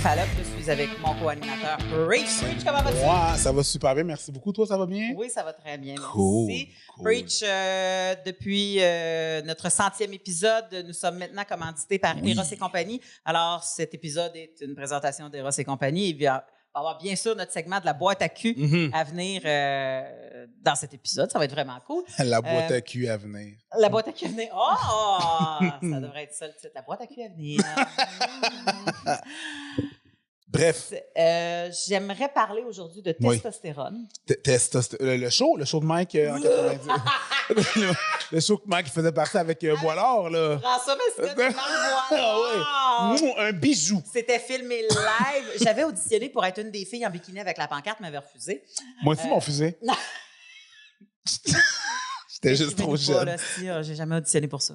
Fallope. Je suis avec mon co-animateur Preach. Preach, comment vas-tu? Ouais, ça va super bien. Merci beaucoup. Toi, ça va bien? Oui, ça va très bien. Cool. Merci. Cool. Preach, depuis notre 100e épisode, nous sommes maintenant commandités par Eros et compagnie. Alors, cet épisode est une présentation d'Eros et compagnie. Il va y avoir bien sûr notre segment de la boîte à cul à venir dans cet épisode. Ça va être vraiment cool. La boîte à cul à venir. La boîte à cul à venir. Oh! Ça devrait être ça le titre. La boîte à cul à venir. Bref. J'aimerais parler aujourd'hui de testostérone. Le show de Mike en 90. le show que Mike faisait partie avec Boilard, là. François Mascotte, Marc Boilard. Ah ouais. Un bijou. C'était filmé live. J'avais auditionné pour être une des filles en bikini avec la pancarte, m'avait refusé. Moi aussi, mon fusée. J'étais juste trop jeune. Là, si, j'ai jamais auditionné pour ça.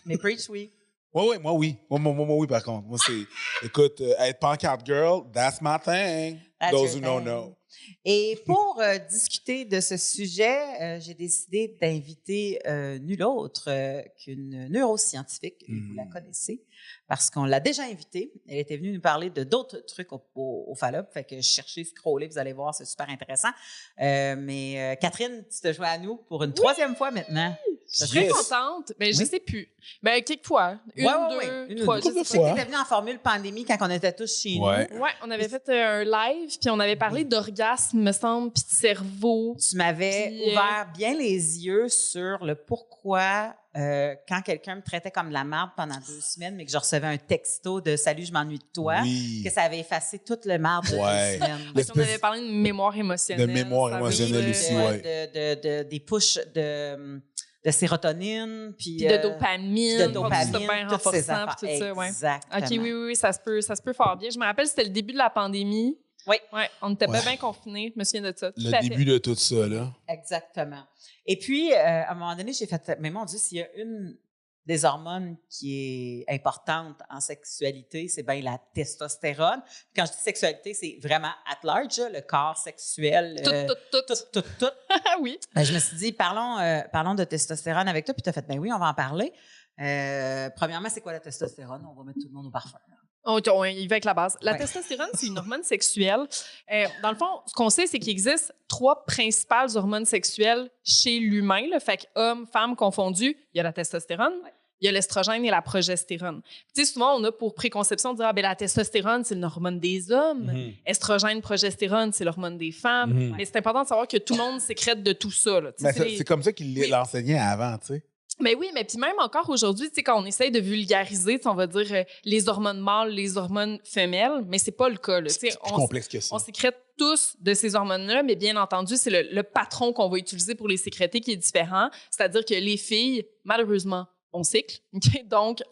Mais Preach, oui. Oui, moi, oui. Moi, oui, par contre. Moi, c'est... Écoute, être pancarte girl, that's my thing. That's Those who your don't thing. know. Et pour discuter de ce sujet, j'ai décidé d'inviter nul autre qu'une neuroscientifique. Vous la connaissez parce qu'on l'a déjà invitée. Elle était venue nous parler de d'autres trucs au Fallope. Fait que cherchez, scrollez, vous allez voir, c'est super intéressant. Mais Catherine, tu te joins à nous pour une troisième fois maintenant. Je suis très contente, mais je sais plus. Mais quelques fois. Une, deux, trois. Tu étais venue en formule pandémie quand on était tous chez nous. Ouais, on avait fait un live, puis on avait parlé d'orgasme, me semble, puis de cerveau. Tu m'avais ouvert bien les yeux sur le pourquoi, quand quelqu'un me traitait comme de la merde pendant 2 semaines, mais que je recevais un texto de « Salut, je m'ennuie de toi que ça avait effacé toute le marde de 2 semaines. On avait parlé de mémoire émotionnelle. De mémoire émotionnelle aussi, oui. Des pushs de sérotonine, puis de dopamine, bien renforçant, puis tout ça, ouais. Exactement. OK, oui, ça se peut fort bien. Je me rappelle, c'était le début de la pandémie. Oui. Ouais, on était bien confinés, je me souviens de ça. Le début de tout ça, là. Exactement. Et puis, à un moment donné, j'ai fait, mais mon Dieu, s'il y a une des hormones qui est importante en sexualité, c'est bien la testostérone. Quand je dis sexualité, c'est vraiment at large, le corps sexuel. Tout. Oui. Ben, je me suis dit, parlons de testostérone avec toi. Puis tu as fait, ben oui, on va en parler. Premièrement, c'est quoi la testostérone? On va mettre tout le monde au parfum. On y va avec la base. La testostérone, c'est une hormone sexuelle. Dans le fond, ce qu'on sait, c'est qu'il existe 3 principales hormones sexuelles chez l'humain. Là. Fait que hommes, femmes confondus, il y a la testostérone, il y a l'estrogène et la progestérone. Tu sais, souvent, on a pour préconception de dire la testostérone, c'est une hormone des hommes. Estrogène, progestérone, c'est l'hormone des femmes. Mais c'est important de savoir que tout le monde sécrète de tout ça. Là. C'est comme ça qu'il l'enseignait avant, tu sais. Mais oui, mais puis même encore aujourd'hui, tu sais, quand on essaye de vulgariser, on va dire les hormones mâles, les hormones femelles, mais c'est pas le cas. Là. C'est plus complexe que ça. On sécrète tous de ces hormones-là, mais bien entendu, c'est le patron qu'on va utiliser pour les sécréter qui est différent. C'est-à-dire que les filles, malheureusement, on cycle. Okay? Donc,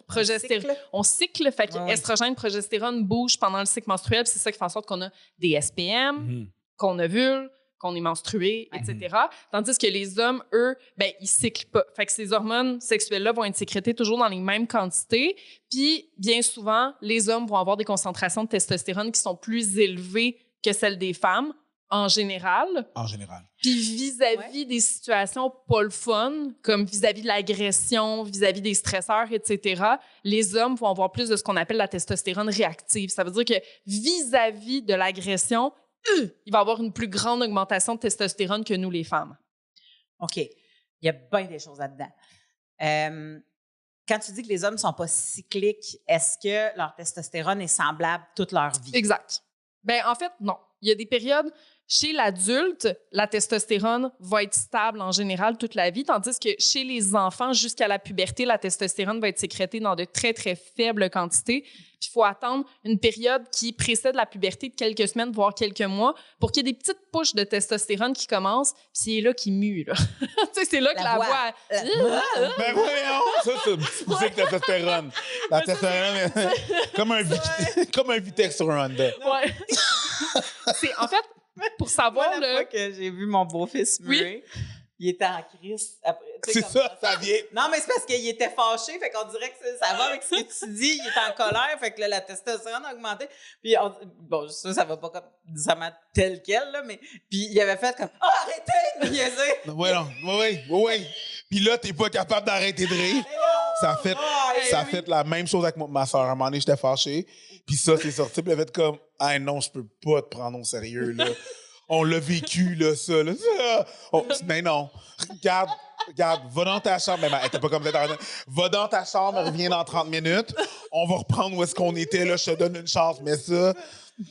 on cycle. Fait que estrogène, progestérone bougent pendant le cycle menstruel. C'est ça qui fait en sorte qu'on a des SPM, qu'on ovule, qu'on est menstrué, etc. Tandis que les hommes, eux, ils cyclent pas. Fait que ces hormones sexuelles-là vont être sécrétées toujours dans les mêmes quantités. Puis, bien souvent, les hommes vont avoir des concentrations de testostérone qui sont plus élevées que celles des femmes, en général. En général. Puis vis-à-vis des situations pas le fun, comme vis-à-vis de l'agression, vis-à-vis des stresseurs, etc., les hommes vont avoir plus de ce qu'on appelle la testostérone réactive. Ça veut dire que vis-à-vis de l'agression, il va y avoir une plus grande augmentation de testostérone que nous, les femmes. OK. Il y a bien des choses là-dedans. Quand tu dis que les hommes ne sont pas cycliques, est-ce que leur testostérone est semblable toute leur vie? Exact. En fait, non. Il y a des périodes... Chez l'adulte, la testostérone va être stable en général toute la vie, tandis que chez les enfants, jusqu'à la puberté, la testostérone va être sécrétée dans de très, très faibles quantités. Puis il faut attendre une période qui précède la puberté de quelques semaines, voire quelques mois, pour qu'il y ait des petites push de testostérone qui commencent, puis c'est là qui mue. Là. Tu sais, c'est là que la voix... Ben voyons! Ça, c'est un petit poussé de testostérone. La testostérone, comme un Vitex sur un Honda. Ouais. En fait, pour savoir... La fois que j'ai vu mon beau-fils muer, il était en crise. C'est ça vient. Non, mais c'est parce qu'il était fâché, fait qu'on dirait que ça va avec ce que tu dis. Il était en colère, fait que là, la testostérone a augmenté. Puis, ça va pas comme nécessairement tel quel, là, mais... Puis, il avait fait comme « arrêtez de me niaiser! » Oui. Puis là, t'es pas capable d'arrêter de rire. Ça fait... Ça a fait la même chose avec ma soeur. À un moment donné, j'étais fâché. Puis ça, c'est sorti. Puis elle a fait comme, ah non, je peux pas te prendre au sérieux, là. On l'a vécu, là, ça, là. Mais non. Regarde, va dans ta chambre. Elle était pas comme ça. Va dans ta chambre, reviens dans 30 minutes. On va reprendre où est-ce qu'on était, là. Je te donne une chance. Mais ça...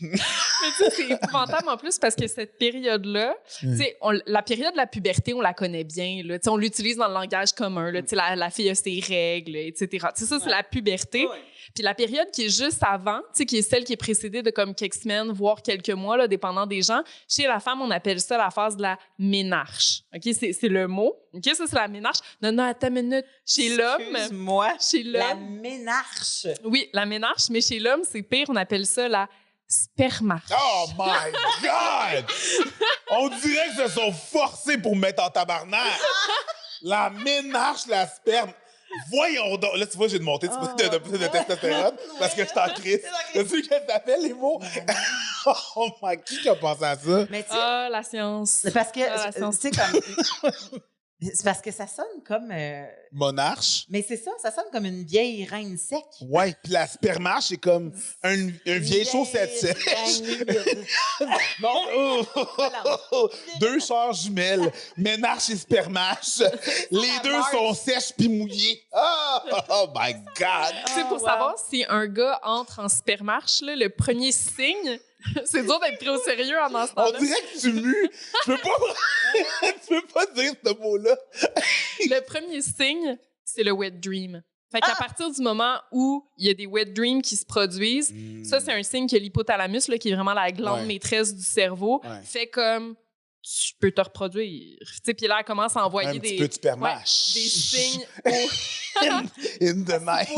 Mais tu sais, c'est épouvantable en plus parce que cette période-là, tu sais, la période de la puberté, on la connaît bien, là. Tu sais, on l'utilise dans le langage commun, là. Tu sais, la fille a ses règles, etc. Tu sais, ça, c'est la puberté. Ouais. Puis la période qui est juste avant, tu sais, qui est celle qui est précédée de comme quelques semaines, voire quelques mois, là, dépendant des gens. Chez la femme, on appelle ça la phase de la ménarche. OK? C'est le mot. OK? Ça, c'est la ménarche. Non, attends une minute. Chez l'homme. Excuse-moi. Chez l'homme. La ménarche. Oui, la ménarche. Mais chez l'homme, c'est pire. On appelle ça la spermarche. Oh my God! On dirait que se sont forcés pour me mettre en tabarnak. La ménarche, la sperme. Voyons donc. Là, tu vois, j'ai monté un petit peu de testostérone parce que je suis en crise. T'as-tu qu'elle s'appelle les mots? Oh my God, qui a pensé à ça? Mais la science. C'est parce que, c'est comme... C'est parce que ça sonne comme... Monarche. Mais c'est ça sonne comme une vieille reine sec. Ouais, puis la spermarche, c'est comme un vieil chaussette sec. Bon, deux sœurs jumelles, ménarche et spermarche. Les deux sont sèches puis mouillées. Oh my God! Tu sais, pour savoir si un gars entre en spermarche, là, le premier signe... C'est dur d'être pris au sérieux en ce temps-là. On dirait que tu mues. Tu peux pas dire ce mot-là. Le premier signe, c'est le wet dream. Fait qu'à partir du moment où il y a des wet dreams qui se produisent, ça, c'est un signe que l'hypothalamus, là, qui est vraiment la glande maîtresse du cerveau, fait comme tu peux te reproduire. Puis là, elle commence à envoyer des signes In the night.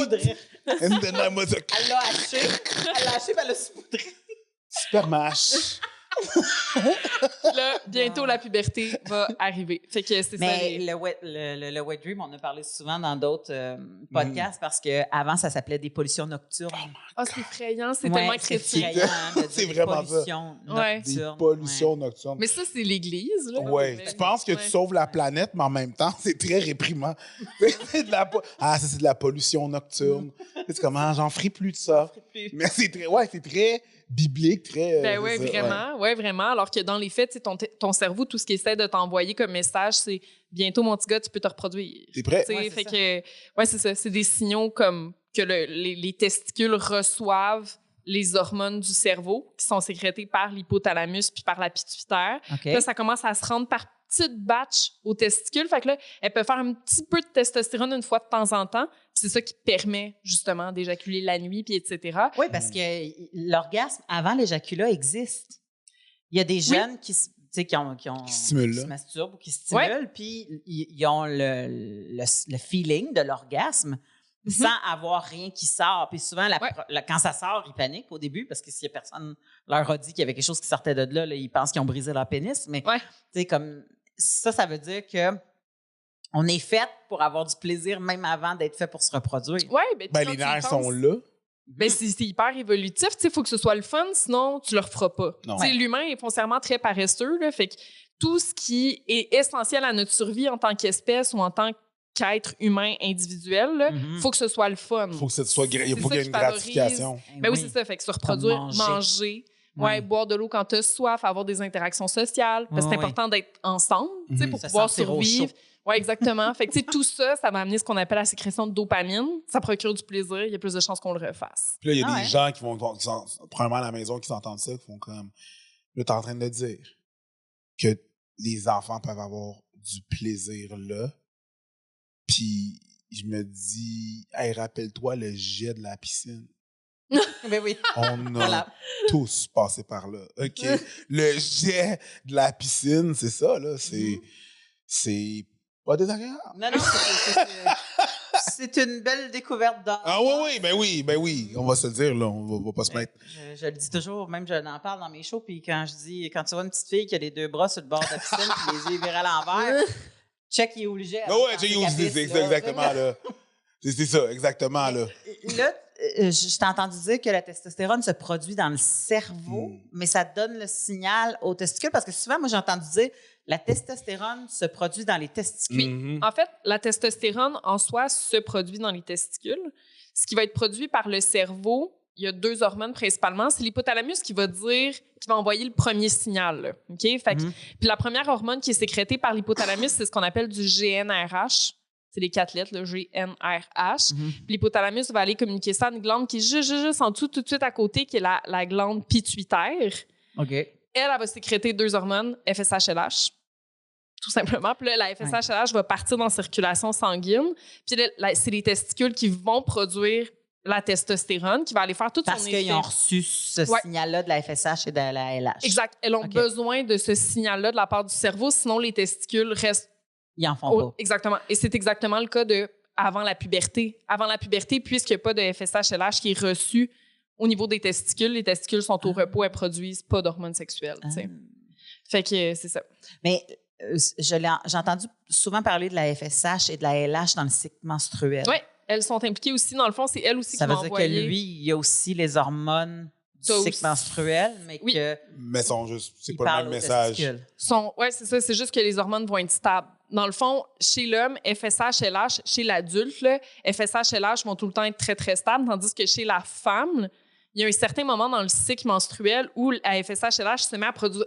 In the night. Elle l'a haché, puis elle l'a saupoudré. Spermache. Là, bientôt, la puberté va arriver. Fait que c'est ça. Mais le wet dream, on a parlé souvent dans d'autres podcasts parce qu'avant, ça s'appelait des pollutions nocturnes. C'est effrayant, c'est tellement critique. C'est vraiment ça. Des pollutions nocturnes. Mais ça, c'est l'Église. Oui. Tu penses que tu sauves la planète, mais en même temps, c'est très réprimant. Ça, c'est de la pollution nocturne. C'est comment, j'en ferai plus de ça. Mais c'est très biblique, très... oui, vraiment. Ouais, vraiment. Alors que dans les faits, ton cerveau, tout ce qu'il essaie de t'envoyer comme message, c'est bientôt, mon petit gars, tu peux te reproduire. T'es prêt? C'est ça. C'est des signaux comme que les testicules reçoivent les hormones du cerveau qui sont sécrétées par l'hypothalamus puis par la pituitaire. Okay. Là, ça commence à se rendre par petites batches aux testicules. Fait que là, elle peut faire un petit peu de testostérone une fois de temps en temps. C'est ça qui permet justement d'éjaculer la nuit, puis etc. Oui, parce que l'orgasme avant l'éjaculat existe. Il y a des jeunes qui se masturbent ou qui se stimulent, puis ils ont le feeling de l'orgasme sans avoir rien qui sort. Puis souvent, quand ça sort, ils paniquent au début parce que si personne leur a dit qu'il y avait quelque chose qui sortait de là, ils pensent qu'ils ont brisé leur pénis. Mais comme ça veut dire que on est fait pour avoir du plaisir même avant d'être fait pour se reproduire. Oui, les nerfs sont là. C'est hyper évolutif. Il faut que ce soit le fun, sinon tu le referas pas. L'humain est foncièrement très paresseux. Là, fait que tout ce qui est essentiel à notre survie en tant qu'espèce ou en tant qu'être humain individuel, faut que ce soit le fun. Il faut qu'il y ait une gratification. Oui, c'est ça. Fait que se reproduire, manger. Boire de l'eau quand tu as soif, avoir des interactions sociales. Parce que c'est important d'être ensemble pour pouvoir survivre. Oui, exactement. Fait que, tout ça, ça va amener ce qu'on appelle la sécrétion de dopamine. Ça procure du plaisir. Il y a plus de chances qu'on le refasse. Puis là, il y a des gens qui sont probablement à la maison qui s'entendent ça, qui font comme... Là, t'es en train de dire que les enfants peuvent avoir du plaisir là. Puis je me dis, hey, rappelle-toi le jet de la piscine. Ben oui. On a tous passé par là. OK? Le jet de la piscine, c'est ça, là. C'est pas désagréable. Non, c'est une belle découverte d'art. Ah oui, ben oui. On va se le dire, là. On va pas se mettre. Je le dis toujours, même je n'en parle dans mes shows, puis quand tu vois une petite fille qui a les deux bras sur le bord de la piscine puis les yeux virés à l'envers, check, il est obligé. Check, il est obligé, c'est ça, exactement, là. C'est ça, exactement, là. Là, je t'ai entendu dire que la testostérone se produit dans le cerveau, mais ça donne le signal aux testicules, parce que souvent, moi, j'ai entendu dire la testostérone se produit dans les testicules. Oui. En fait, la testostérone, en soi, se produit dans les testicules. Ce qui va être produit par le cerveau, il y a 2 hormones principalement. C'est l'hypothalamus qui va envoyer le premier signal. Là. OK? Fait puis la première hormone qui est sécrétée par l'hypothalamus, c'est ce qu'on appelle du GnRH. C'est les 4 lettres, le GnRH. Puis l'hypothalamus va aller communiquer ça à une glande qui est juste en dessous, tout de suite à côté, qui est la glande pituitaire. OK. Elle va sécréter 2 hormones, FSH-LH, tout simplement. Puis là, la FSH-LH va partir dans la circulation sanguine. Puis là, c'est les testicules qui vont produire la testostérone, qui va aller faire tout son effet. Parce qu'ils ont reçu ce signal-là de la FSH et de la LH. Exact. Elles ont besoin de ce signal-là de la part du cerveau, sinon les testicules restent... Ils en font pas. Exactement. Et c'est exactement le cas avant la puberté. Avant la puberté, puisqu'il n'y a pas de FSH-LH qui est reçu au niveau des testicules, les testicules sont au repos, elles produisent pas d'hormones sexuelles. Fait que c'est ça. Mais j'ai entendu souvent parler de la FSH et de la LH dans le cycle menstruel. Oui, elles sont impliquées aussi. Dans le fond, c'est elles aussi qui vont envoyer... Ça veut dire que lui, il y a aussi les hormones du cycle menstruel, mais que... Mais c'est pas le même message. Oui, c'est ça. C'est juste que les hormones vont être stables. Dans le fond, chez l'homme, FSH, LH, chez l'adulte, là, FSH, LH vont tout le temps être très, très stables, tandis que chez la femme, il y a un certain moment dans le cycle menstruel où la FSH, LH se met à produire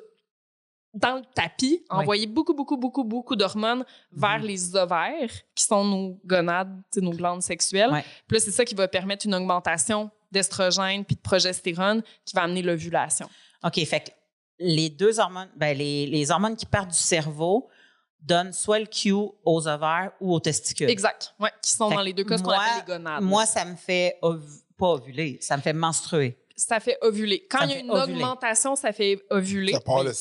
dans le tapis, envoyer beaucoup d'hormones vers les ovaires, qui sont nos gonades, nos glandes sexuelles. Puis là, c'est ça qui va permettre une augmentation d'estrogène puis de progestérone qui va amener l'ovulation. OK, fait que les 2 hormones, les hormones qui partent du cerveau donnent soit le cue aux ovaires ou aux testicules. Exact, oui, qui sont dans les 2 cas ce qu'on appelle les gonades. Moi, ça me fait pas ovuler, ça me fait menstruer. Ça fait ovuler. Quand il y a une augmentation, ça fait ovuler. Ça part le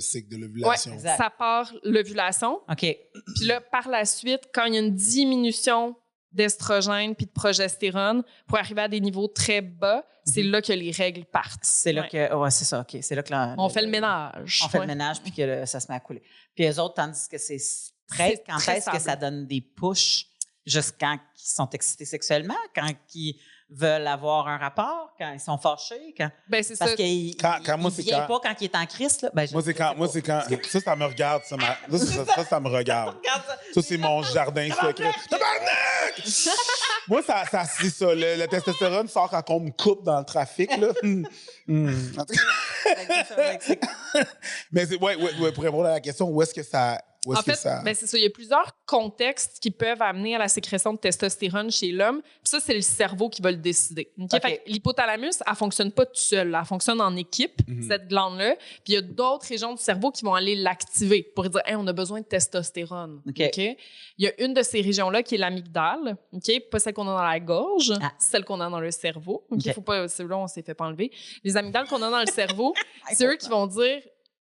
cycle de l'ovulation. Oui, ça part l'ovulation. OK. Puis là, par la suite, quand il y a une diminution d'estrogène puis de progestérone pour arriver à des niveaux très bas, c'est là que les règles partent. C'est là que... Ouais, c'est ça, OK. C'est là que... On fait le ménage. On fait le ménage puis que ça se met à couler. Puis eux autres, tandis que c'est straight, quand est-ce que ça donne des pushs juste quand ils sont excités sexuellement, quand ils veulent avoir un rapport, quand ils sont fâchés, quand... Ben, c'est parce ça. qu'il ne vient pas quand il est en crise. Là. Ben, moi, c'est quand... Ça me regarde. Ça me regarde. Ça, c'est mon jardin secret. Tabarnak! Moi, c'est ça. Le testostérone sort quand on me coupe dans le trafic. Là. En tout cas... Mais pour répondre à la question, où est-ce que ça... En fait, c'est ça. Il y a plusieurs contextes qui peuvent amener à la sécrétion de testostérone chez l'homme. Puis ça, c'est le cerveau qui va le décider. Okay? Fait que l'hypothalamus, elle ne fonctionne pas toute seule. Elle fonctionne en équipe, cette glande-là. Puis il y a d'autres régions du cerveau qui vont aller l'activer pour dire hey, on a besoin de testostérone. Okay? Il y a une de ces régions-là qui est l'amygdale. Pas celle qu'on a dans la gorge, celle qu'on a dans le cerveau. Faut pas, celle-là, on s'est fait pas enlever. Les amygdales qu'on a dans le cerveau, c'est eux qui vont dire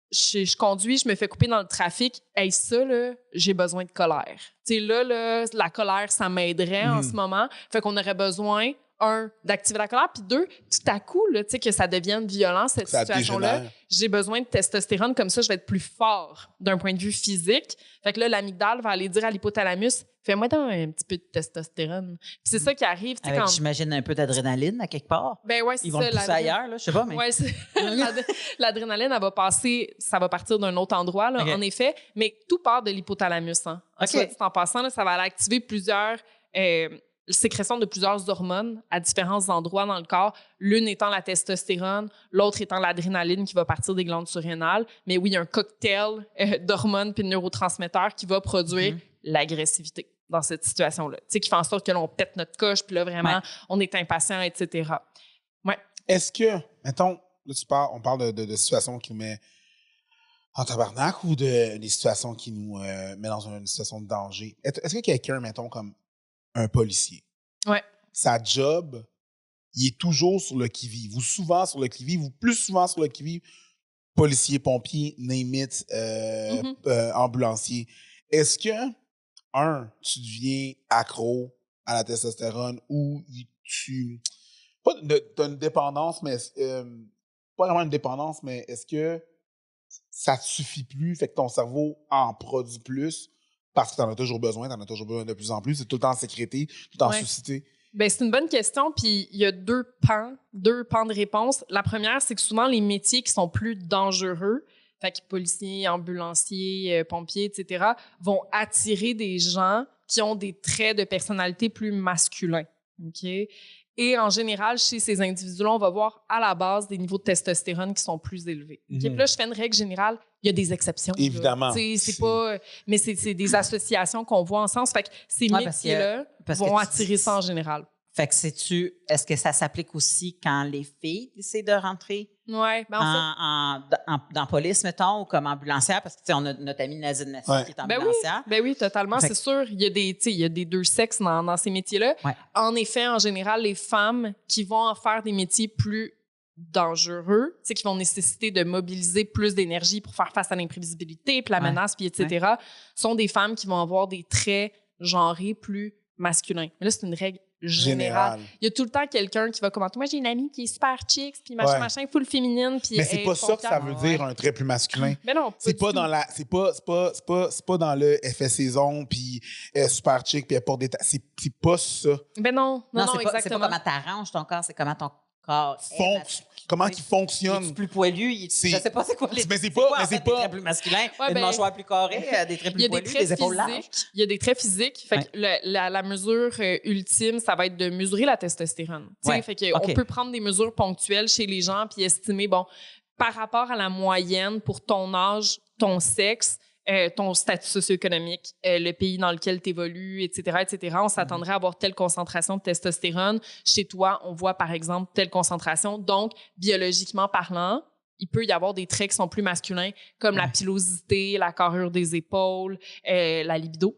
je conduis, je me fais couper dans le trafic. Hey, ça, là, j'ai besoin de colère. Tu sais, là, la colère, ça m'aiderait en ce moment. Fait qu'on aurait besoin, 1, d'activer la colère, puis 2, tout à coup, là, tu sais, que ça devienne violent, cette situation-là. J'ai besoin de testostérone, comme ça, je vais être plus fort d'un point de vue physique. Fait que là, l'amygdale va aller dire à l'hypothalamus, fais-moi donc un petit peu de testostérone. Puis c'est ça qui arrive. Avec, quand... j'imagine, un peu d'adrénaline à quelque part. Ben ouais, c'est Ils vont le pousser ailleurs, là, je sais pas, mais... Ouais, l'adrénaline, elle va passer, ça va partir d'un autre endroit, là, en effet, mais tout part de l'hypothalamus. Hein. En passant, là, ça va aller activer plusieurs... sécrétion de plusieurs hormones à différents endroits dans le corps, l'une étant la testostérone, l'autre étant l'adrénaline qui va partir des glandes surrénales. Mais oui, il y a un cocktail d'hormones puis de neurotransmetteurs qui va produire l'agressivité dans cette situation-là. Tu sais, qui fait en sorte que l'on pète notre coche, puis là, vraiment, on est impatient, etc. Ouais. Est-ce que, mettons, là, on parle de situations qui nous met en tabarnak ou des situations qui nous met dans une situation de danger? Est-ce que quelqu'un, mettons, comme un policier. Sa job, il est toujours sur le qui-vive, ou souvent sur le qui-vive, ou plus souvent sur le qui-vive, policier, pompier, name it, ambulancier. Est-ce que, tu deviens accro à la testostérone ou tu... T'as une dépendance, mais... pas vraiment une dépendance, mais est-ce que ça te suffit plus, fait que ton cerveau en produit plus parce que t'en as toujours besoin de plus en plus, c'est tout le temps sécrété, tout le temps suscité? Bien, c'est une bonne question, puis il y a deux pans de réponse. La première, c'est que souvent, les métiers qui sont plus dangereux, fait que policiers, ambulanciers, pompiers, etc., vont attirer des gens qui ont des traits de personnalité plus masculins. OK? Et en général, chez ces individus-là, on va voir à la base des niveaux de testostérone qui sont plus élevés. OK? Puis là, je fais une règle générale. Il y a des exceptions. Évidemment. C'est pas... Mais c'est des associations qu'on voit en sens. Fait que ces métiers-là vont attirer ça en général. Fait que est-ce que ça s'applique aussi quand les filles décident de rentrer ouais, ben dans police, mettons, ou comme ambulancière? Parce que, tu sais, on a notre amie Nazine Nassi qui est ambulancière. Ben oui, totalement, c'est sûr. Il y a des deux sexes dans ces métiers-là. Ouais. En effet, en général, les femmes qui vont en faire des métiers plus dangereux, qui vont nécessiter de mobiliser plus d'énergie pour faire face à l'imprévisibilité, puis la menace, puis etc., sont des femmes qui vont avoir des traits genrés plus masculins. Mais là, c'est une règle générale. Il y a tout le temps quelqu'un qui va commenter. Moi, j'ai une amie qui est super chic, puis machin, full féminine. Puis mais c'est pas ça que ça veut dire, un trait plus masculin. Mais non, c'est pas dans la, c'est pas dans le effet saison, puis super chic, puis elle porte des c'est pas ça. Ben non, exactement. C'est pas comment t'arranges ton corps, c'est comment ton corps comment il fonctionne. Il est plus poilu, je sais pas c'est quoi les. Mais c'est pas des traits plus masculins, une mâchoire plus carrée, des traits plus poilus, des épaules larges. Il y a des traits physiques. Fait que la mesure ultime, ça va être de mesurer la testostérone. Fait que on peut prendre des mesures ponctuelles chez les gens puis estimer, bon, par rapport à la moyenne pour ton âge, ton sexe, ton statut socio-économique, le pays dans lequel tu évolues, etc., on s'attendrait à avoir telle concentration de testostérone. Chez toi, on voit, par exemple, telle concentration. Donc, biologiquement parlant, il peut y avoir des traits qui sont plus masculins, comme la pilosité, la carrure des épaules, la libido.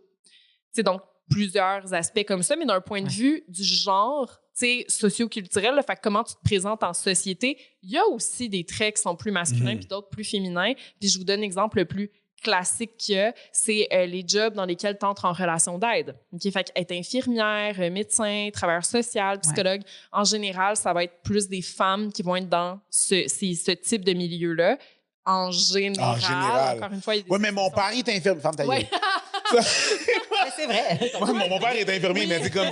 C'est donc plusieurs aspects comme ça, mais d'un point de vue du genre, socio-culturel, fait que comment tu te présentes en société, il y a aussi des traits qui sont plus masculins puis d'autres plus féminins. Puis je vous donne l'exemple le plus classique qu'il y a, c'est les jobs dans lesquels tu entres en relation d'aide. Okay? Fait qu'être infirmière, médecin, travailleur social, psychologue, en général, ça va être plus des femmes qui vont être dans ce type de milieu-là. En général. Encore une fois, il y a des oui, mais mon père est infirmier. Femme ta gueule. C'est vrai. Mon père est infirmier, mais c'est comme,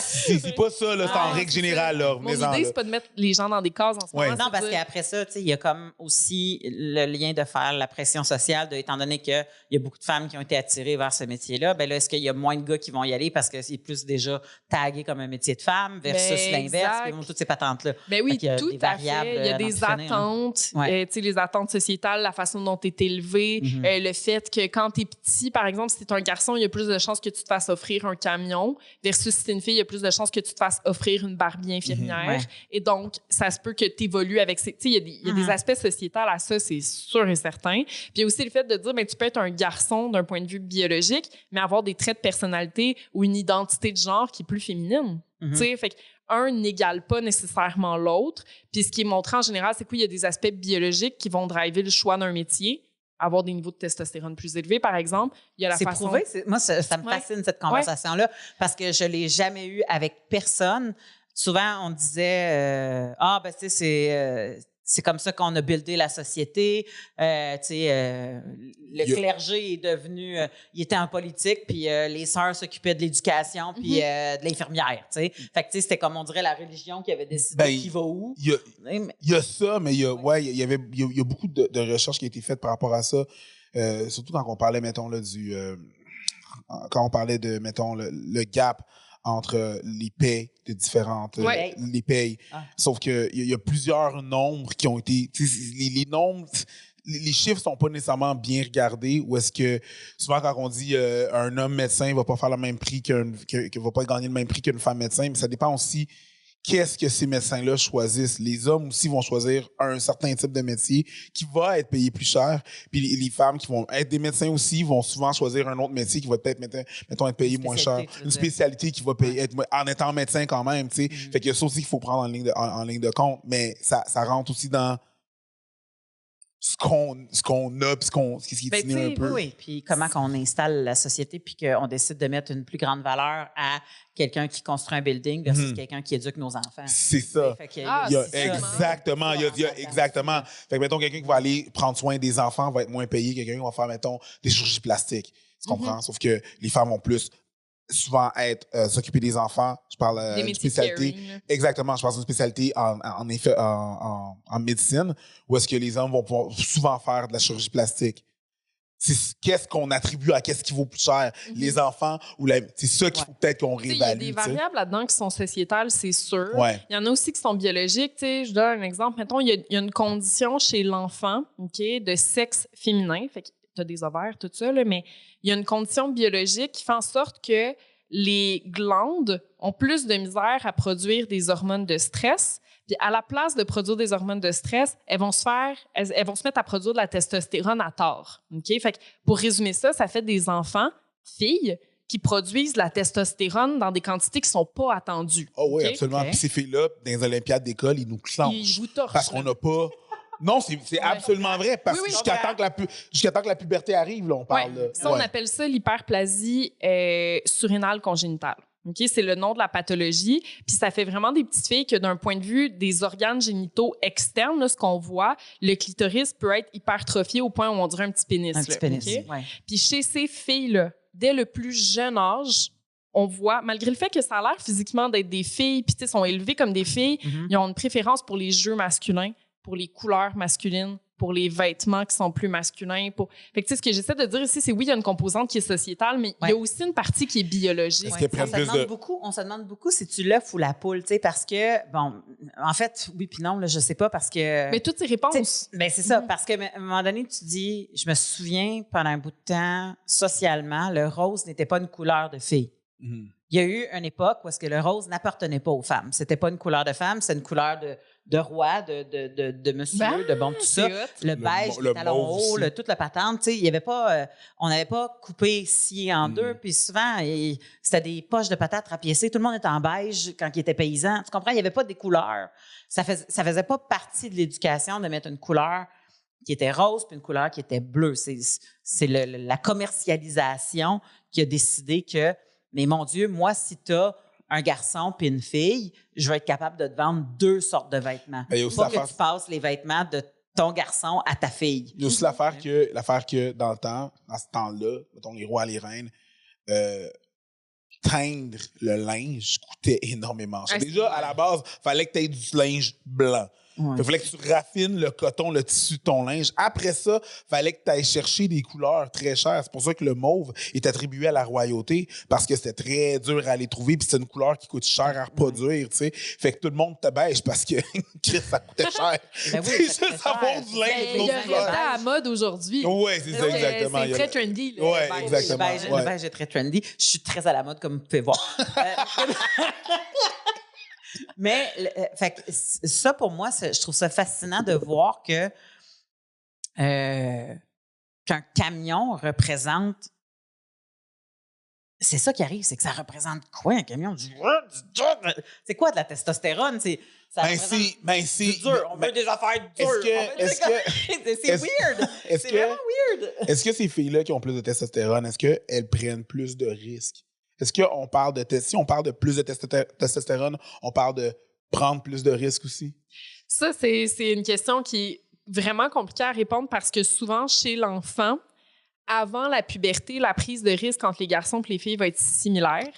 c'est pas ça, là, c'est en règle générale. Là. Mon idée, c'est pas de mettre les gens dans des cases en ce moment. Non, parce qu'après ça, il y a comme aussi le lien de faire la pression sociale, étant donné qu'il y a beaucoup de femmes qui ont été attirées vers ce métier-là, ben là, est-ce qu'il y a moins de gars qui vont y aller parce que c'est plus déjà tagué comme un métier de femme versus l'inverse, puis toutes ces patentes-là. Ben oui, tout à fait. Il y a des attentes, les attentes sociétales, la façon dont tu es élevé, le fait que quand tu es petit, par exemple, si tu es un garçon, il y a plus de chances que tu te fasses offrir un camion versus si tu es une fille, il y a plus de chances que tu te fasses offrir une Barbie infirmière. Et donc, ça se peut que tu évolues avec ces... Tu sais, il y a des aspects sociétals à ça, c'est sûr et certain. Puis il y a aussi le fait de dire, ben, tu peux être un garçon d'un point de vue biologique, mais avoir des traits de personnalité ou une identité de genre qui est plus féminine. Tu sais, fait que un n'égale pas nécessairement l'autre. Puis ce qui est montré en général, c'est qu'il y a des aspects biologiques qui vont driver le choix d'un métier. Avoir des niveaux de testostérone plus élevés, par exemple. Il y a la façon... prouvé. Moi, ça me fascine, cette conversation-là, parce que je ne l'ai jamais eu avec personne. Souvent, on disait c'est comme ça qu'on a buildé la société. Le clergé est devenu... il était en politique, puis les sœurs s'occupaient de l'éducation, puis de l'infirmière. Fait que c'était comme, on dirait, la religion qui avait décidé qui va où. Il y a ça, mais il y a beaucoup de recherches qui ont été faites par rapport à ça. Surtout quand on parlait, mettons, là, quand on parlait de, mettons, le gap entre les paies de différentes les payes. Sauf que il y a plusieurs nombres qui ont été les nombres, les chiffres sont pas nécessairement bien regardés, ou est-ce que souvent quand on dit un homme médecin va pas faire le même prix va pas gagner le même prix qu'une femme médecin, mais ça dépend aussi qu'est-ce que ces médecins-là choisissent. Les hommes aussi vont choisir un certain type de métier qui va être payé plus cher. Puis les femmes qui vont être des médecins aussi vont souvent choisir un autre métier qui va peut-être, mettons, être payé moins cher. Une spécialité qui va payer, en étant médecin quand même, tu sais. Fait qu'il y a ça aussi qu'il faut prendre en ligne de compte. Mais ça rentre aussi dans ce qu'on a, puis ce qui est un peu. Oui, puis comment qu'on installe la société, puis qu'on décide de mettre une plus grande valeur à quelqu'un qui construit un building versus quelqu'un qui éduque nos enfants. C'est ça. Exactement. Exactement. Fait que, mettons, quelqu'un qui va aller prendre soin des enfants va être moins payé que quelqu'un qui va faire, mettons, des chirurgies plastiques. Tu comprends? Sauf que les femmes vont plus souvent être s'occuper des enfants. Je parle Des d'une métiers spécialité. caring, là. Exactement, je parle d'une spécialité en médecine où est-ce que les hommes vont pouvoir souvent faire de la chirurgie plastique. Qu'est-ce qu'on attribue à qu'est-ce qui vaut plus cher, les enfants ou c'est ça qu'il faut peut-être qu'on réévalue. Il y a des variables là-dedans qui sont sociétales, c'est sûr. Ouais. Il y en a aussi qui sont biologiques. Je donne un exemple. Mettons, il y a une condition chez l'enfant, OK, de sexe féminin. Fait que tu as des ovaires, tout ça, là, mais il y a une condition biologique qui fait en sorte que les glandes ont plus de misère à produire des hormones de stress. Puis à la place de produire des hormones de stress, elles vont se mettre à produire de la testostérone à tort. OK? Fait que pour résumer ça, ça fait des enfants, filles, qui produisent de la testostérone dans des quantités qui ne sont pas attendues. Oh oui, OK? absolument. OK. Puis ces filles-là, dans les Olympiades d'école, ils nous clenchent. Ils vous torchent. Parce qu'on n'a pas... Non, c'est absolument vrai. Parce Oui, oui, que jusqu'à temps que la puberté arrive, là, on parle. Ouais. Là. Ça, on appelle ça l'hyperplasie surrénale congénitale. Okay? C'est le nom de la pathologie. Puis ça fait vraiment des petites filles que d'un point de vue des organes génitaux externes, là, ce qu'on voit, le clitoris peut être hypertrophié au point où on dirait un petit pénis. Un petit pénis, OK? ouais. Puis chez ces filles-là, dès le plus jeune âge, on voit, malgré le fait que ça a l'air physiquement d'être des filles, puis sont élevées comme des filles, ils ont une préférence pour les jeux masculins, pour les couleurs masculines, pour les vêtements qui sont plus masculins. Fait que, ce que j'essaie de dire ici, c'est oui, il y a une composante qui est sociétale, mais il y a aussi une partie qui est biologique. Est-ce qu'elles prennent plus de... On se demande beaucoup si tu l'œuf ou la poule, tu sais, parce que, bon, en fait, oui puis non, là, je sais pas, parce que... Mais toutes ces réponses... Ben c'est ça, parce qu'à un moment donné, tu dis, je me souviens, pendant un bout de temps, socialement, le rose n'était pas une couleur de fille. Il y a eu une époque où est-ce que le rose n'appartenait pas aux femmes. C'était pas une couleur de femme, c'est une couleur de roi, de monsieur, de bon, tout ça. Le beige, les talons hauts, toute la patente. Tu sais, il y avait pas, on n'avait pas coupé scié en deux. Puis souvent, c'était des poches de patates rapiécées. Tout le monde était en beige quand il était paysan. Tu comprends? Il n'y avait pas des couleurs. Ça faisait pas partie de l'éducation de mettre une couleur qui était rose puis une couleur qui était bleue. C'est la commercialisation qui a décidé que, mais mon Dieu, moi, si tu as un garçon puis une fille, je vais être capable de te vendre deux sortes de vêtements. Il y a aussi pas que tu passes les vêtements de ton garçon à ta fille. Il y a aussi l'affaire que dans ce temps-là, mettons les rois et les reines, teindre le linge coûtait énormément cher. Déjà, à la base, il fallait que tu aies du linge blanc. Il fallait que tu raffines le coton, le tissu de ton linge. Après ça, il fallait que tu ailles chercher des couleurs très chères. C'est pour ça que le mauve est attribué à la royauté, parce que c'était très dur à aller trouver, puis c'est une couleur qui coûte cher à reproduire, tu sais. Fait que tout le monde te bêche parce que ça coûtait cher. Ben oui, C'est juste avoir du linge Il y a d'autres couleurs. resté à la mode aujourd'hui. Oui, c'est ça, exactement. C'est très trendy. Là, Ouais, le beige. exactement. Le beige est très trendy. Je suis très à la mode, comme vous pouvez voir. Mais fait que ça, pour moi, je trouve ça fascinant de voir que qu'un camion représente... C'est ça qui arrive, c'est que ça représente quoi, un camion? C'est quoi de la testostérone? C'est du dur. On veut des affaires dures. C'est weird. C'est vraiment weird. Est-ce que ces filles-là qui ont plus de testostérone, est-ce qu'elles prennent plus de risques? Est-ce qu'on parle si on parle de plus de testostérone, on parle de prendre plus de risques aussi? Ça, c'est une question qui est vraiment compliquée à répondre parce que souvent, chez l'enfant, avant la puberté, la prise de risque entre les garçons et les filles va être similaire.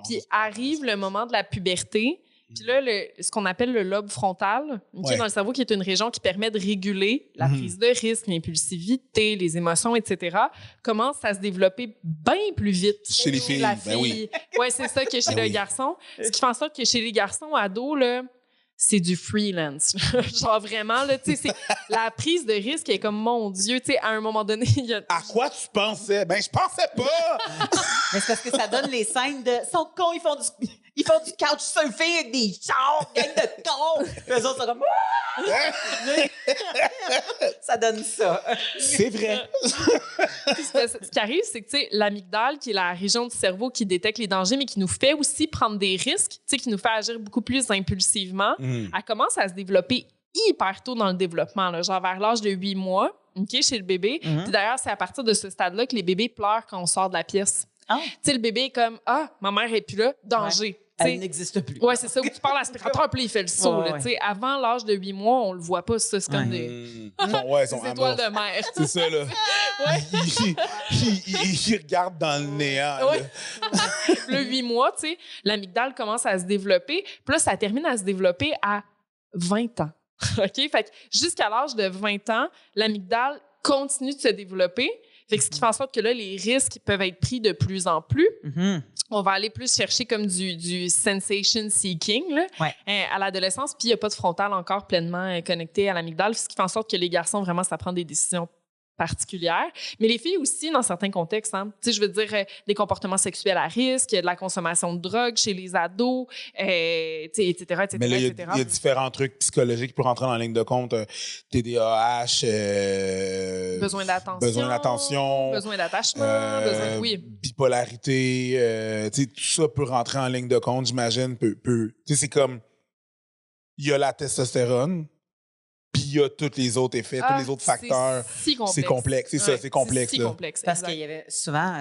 Puis arrive le moment de la puberté. Puis là, ce qu'on appelle le lobe frontal, dans le cerveau, qui est une région qui permet de réguler la prise de risque, l'impulsivité, les émotions, etc., commence à se développer bien plus vite chez les filles. La fille. Ben oui. Ouais, c'est ça que chez le garçon. Ce qui fait en sorte que chez les garçons ados, là, c'est du freelance. Genre vraiment, là, tu sais, la prise de risque est comme, mon Dieu, tu sais, à un moment donné... À quoi tu pensais? Ben, je pensais pas! Mais c'est parce que ça donne les scènes de... Ils sont cons, ils font du couchsurfing avec des chars, gang de cons! Puis eux autres sont comme... Ça donne ça. C'est vrai. Ce qui arrive, c'est que, tu sais, l'amygdale, qui est la région du cerveau qui détecte les dangers, mais qui nous fait aussi prendre des risques, tu sais, qui nous fait agir beaucoup plus impulsivement, elle commence à se développer hyper tôt dans le développement, là, genre vers l'âge de 8 mois, chez le bébé. Puis d'ailleurs, c'est à partir de ce stade-là que les bébés pleurent quand on sort de la pièce. Tu sais, le bébé est comme, ah, ma mère est plus là, danger. Elle n'existe plus. Oui, c'est ça, où tu parles à l'aspirateur, puis il fait le saut. Ouais, là, avant l'âge de 8 mois, on le voit pas, ça. C'est comme Ils des sont étoiles de mer. C'est ça, là. Ils regardent dans le néant. Ouais. Le 8 mois, tu sais, l'amygdale commence à se développer. Puis là, ça termine à se développer à 20 ans. OK? Fait que jusqu'à l'âge de 20 ans, l'amygdale continue de se développer. Fait que ce qui fait en sorte que là, les risques peuvent être pris de plus en plus. Mm-hmm. On va aller plus chercher comme du sensation seeking là, à l'adolescence. Puis il n'y a pas de frontal encore pleinement connecté à l'amygdale, ce qui fait en sorte que les garçons, vraiment, ça prend des décisions particulière. Mais les filles aussi, dans certains contextes, hein, tu sais, je veux dire, des comportements sexuels à risque, de la consommation de drogue chez les ados, etc. Mais là, il y a différents trucs psychologiques qui peuvent rentrer dans la ligne de compte. TDAH, besoin d'attention, besoin d'attachement, bipolarité, tu sais, tout ça peut rentrer en ligne de compte, j'imagine. Tu sais, c'est comme, il y a la testostérone, puis il y a tous les autres effets, tous les autres facteurs. C'est complexe. C'est ça, c'est complexe. Parce qu'il y avait souvent,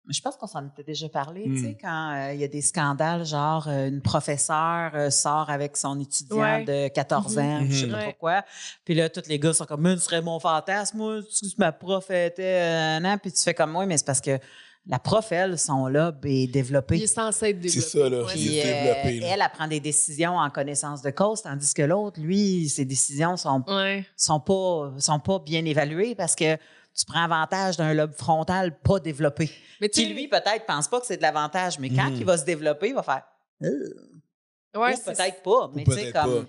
je pense qu'on s'en était déjà parlé, tu sais, quand il y a des scandales, genre une professeure sort avec son étudiant de 14 ans, je sais pas pourquoi. Puis là, tous les gars sont comme, ce serait mon fantasme, moi, si ma prof était puis tu fais comme, oui, mais c'est parce que la prof, elles, sont là, développées. Il est censé être développé. C'est ça, là. Puis, elle prend des décisions en connaissance de cause, tandis que l'autre, lui, ses décisions sont pas bien évaluées parce que tu prends avantage d'un lobe frontal pas développé. Mais qui, lui, peut-être, pense pas que c'est de l'avantage, mais quand il va se développer, il va faire peut-être pas, mais tu sais, comme...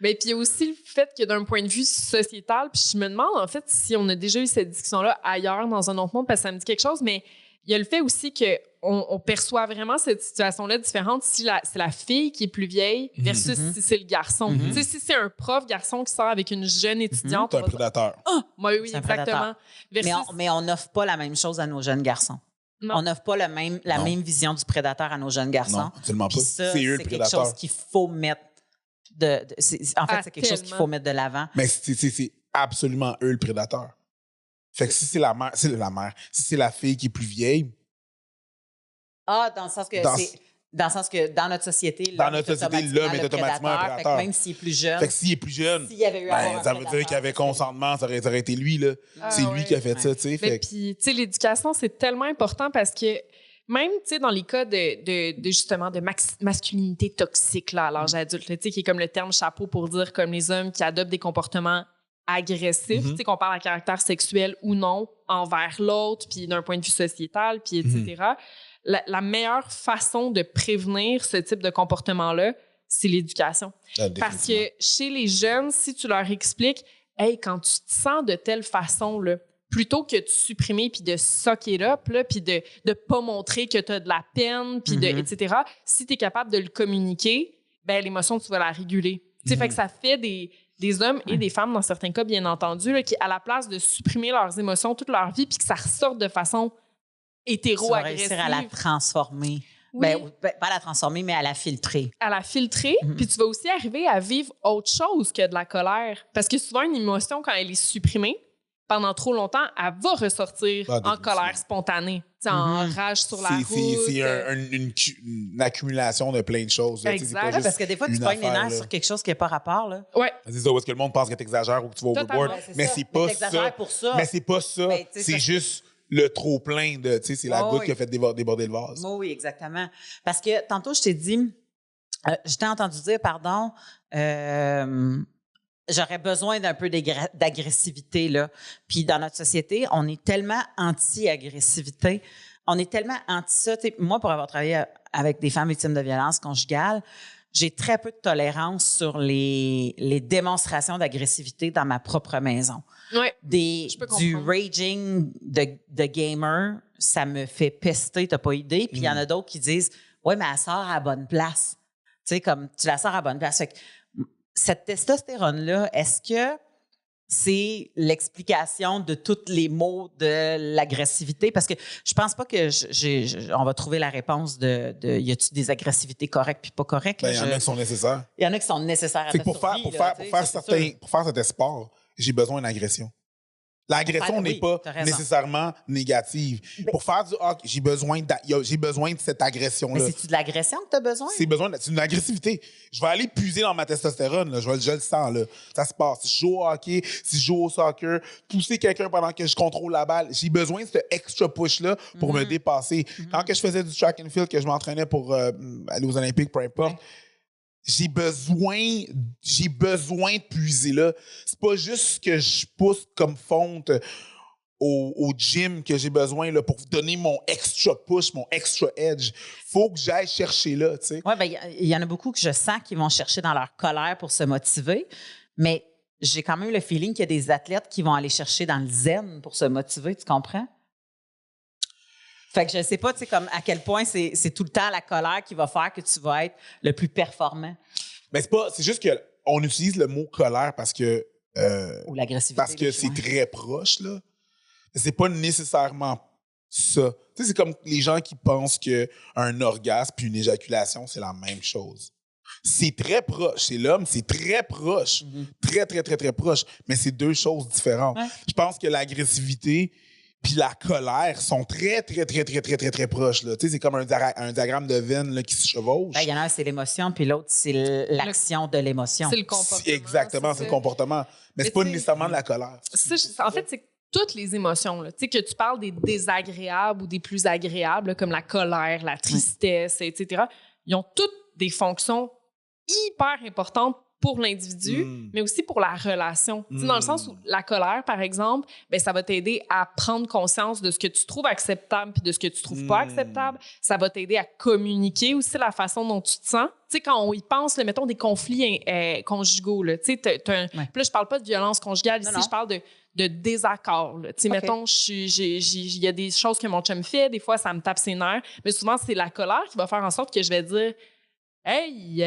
Mais puis il y a aussi le fait que d'un point de vue sociétal, puis je me demande, en fait, si on a déjà eu cette discussion-là ailleurs, dans un autre monde, parce que ça me dit quelque chose, mais il y a le fait aussi qu'on perçoit vraiment cette situation-là différente si c'est la fille qui est plus vieille versus si c'est le garçon. Tu sais, si c'est un prof garçon qui sort avec une jeune étudiante... C'est un prédateur. Oui, exactement. Mais on n'offre pas la même chose à nos jeunes garçons. Non. On n'offre pas la même vision du prédateur à nos jeunes garçons. Non, absolument pas. Ça, c'est eux le prédateur. C'est quelque chose qu'il faut mettre c'est quelque chose qu'il faut mettre de l'avant. Mais c'est absolument eux le prédateur. Fait que si c'est la mère, si c'est la fille qui est plus vieille. Dans le sens que dans notre société, l'homme est automatiquement un prédateur. Même s'il est plus jeune. Fait que s'il est plus jeune, ça veut dire qu'il y avait consentement, ça aurait été lui, là. C'est lui qui a fait ça, tu sais. Mais puis, tu sais, l'éducation, c'est tellement important parce que même, tu sais, dans les cas de justement, de masculinité toxique, là, à l'âge adulte, tu sais, qui est comme le terme chapeau pour dire comme les hommes qui adoptent des comportements agressif, tu sais, qu'on parle à caractère sexuel ou non envers l'autre, puis d'un point de vue sociétal, puis etc. La meilleure façon de prévenir ce type de comportement-là, c'est l'éducation. Parce que chez les jeunes, si tu leur expliques, hey, quand tu te sens de telle façon, là, plutôt que de supprimer puis de suck it up, là, puis de pas montrer que tu as de la peine, puis etc., si tu es capable de le communiquer, ben l'émotion, tu vas la réguler. Tu sais, fait que ça fait des hommes et des femmes, dans certains cas, bien entendu, là, qui, à la place de supprimer leurs émotions toute leur vie puis que ça ressorte de façon hétéro-agressive. Tu vas réussir à la transformer. Oui. Pas à la transformer, mais à la filtrer. À la filtrer, puis tu vas aussi arriver à vivre autre chose que de la colère. Parce que souvent, une émotion, quand elle est supprimée, pendant trop longtemps, elle va ressortir en colère spontanée, en rage sur la route. C'est une accumulation de plein de choses. Là. Exact. Pas parce que des fois, tu pognes les nerfs sur quelque chose qui n'a pas rapport. Là. Ouais. C'est ça, où est-ce que le monde pense que tu exagères ou que tu vas overboard. Mais c'est pas ça. Mais c'est pas ça. C'est juste le trop-plein de... Tu sais, c'est la goutte qui a fait déborder le vase. Oui, exactement. Parce que tantôt, je t'ai dit... je t'ai entendu dire, pardon... j'aurais besoin d'un peu d'agressivité, là. Puis dans notre société, on est tellement anti-agressivité. On est tellement anti-ça. T'sais, moi, pour avoir travaillé avec des femmes victimes de violences conjugales, j'ai très peu de tolérance sur les démonstrations d'agressivité dans ma propre maison. Ouais, du raging de gamer, ça me fait pester, t'as pas idée. Puis il y en a d'autres qui disent « Ouais, mais elle sort à la bonne place. » Tu sais, comme tu la sors à la bonne place. Fait que, cette testostérone-là, est-ce que c'est l'explication de tous les maux de l'agressivité? Parce que je pense pas que on va trouver la réponse de y a-t-il des agressivités correctes puis pas correctes? Il y en a qui sont nécessaires. Il y en a qui sont nécessaires à ta survie. Pour faire cet sport, j'ai besoin d'agression. L'agression n'est pas nécessairement négative. Pour faire du hockey, j'ai besoin de cette agression-là. Mais c'est-tu de l'agression que tu as besoin? C'est une agressivité. Je vais aller puiser dans ma testostérone, là. Je le sens, là. Ça se passe. Si je joue au hockey, si je joue au soccer, pousser quelqu'un pendant que je contrôle la balle, j'ai besoin de ce extra push-là pour me dépasser. Quand que je faisais du track and field, que je m'entraînais pour aller aux Olympiques, peu importe, j'ai besoin de puiser là. C'est pas juste que je pousse comme fonte au gym que j'ai besoin là, pour donner mon extra push, mon extra edge. Faut que j'aille chercher là, tu sais. Oui, bien, il y en a beaucoup que je sens qui vont chercher dans leur colère pour se motiver, mais j'ai quand même le feeling qu'il y a des athlètes qui vont aller chercher dans le zen pour se motiver, tu comprends? Fait que je sais pas, tu sais, comme à quel point c'est tout le temps la colère qui va faire que tu vas être le plus performant. Mais c'est juste qu'on utilise le mot colère parce que... Ou l'agressivité. Parce que c'est très proche, là. Mais c'est pas nécessairement ça. Tu sais, c'est comme les gens qui pensent qu'un orgasme puis une éjaculation, c'est la même chose. C'est très proche. C'est l'homme, c'est très proche. Très, très, très, très proche. Mais c'est deux choses différentes. Ouais. Je pense que l'agressivité puis la colère sont très, très, très, très, très, très, très proches. Tu sais, c'est comme un diagramme de Venn là, qui se chevauche. Il y en a un, c'est l'émotion, puis l'autre, c'est l'action de l'émotion. C'est le comportement. Exactement, c'est le comportement. Mais c'est pas nécessairement de la colère. En fait, c'est toutes les émotions, là, que tu parles des désagréables ou des plus agréables, là, comme la colère, la tristesse, etc., ils ont toutes des fonctions hyper importantes pour l'individu, mais aussi pour la relation. Dans le sens où la colère, par exemple, ben, ça va t'aider à prendre conscience de ce que tu trouves acceptable puis de ce que tu trouves pas acceptable. Ça va t'aider à communiquer aussi la façon dont tu te sens. Tu sais, quand on y pense, là, mettons des conflits conjugaux, là, tu sais, puis là, je parle pas de violence conjugale ici, je parle de désaccord. Tu sais, mettons, il y a des choses que mon chum fait, des fois, ça me tape ses nerfs, mais souvent, c'est la colère qui va faire en sorte que je vais dire « Hey,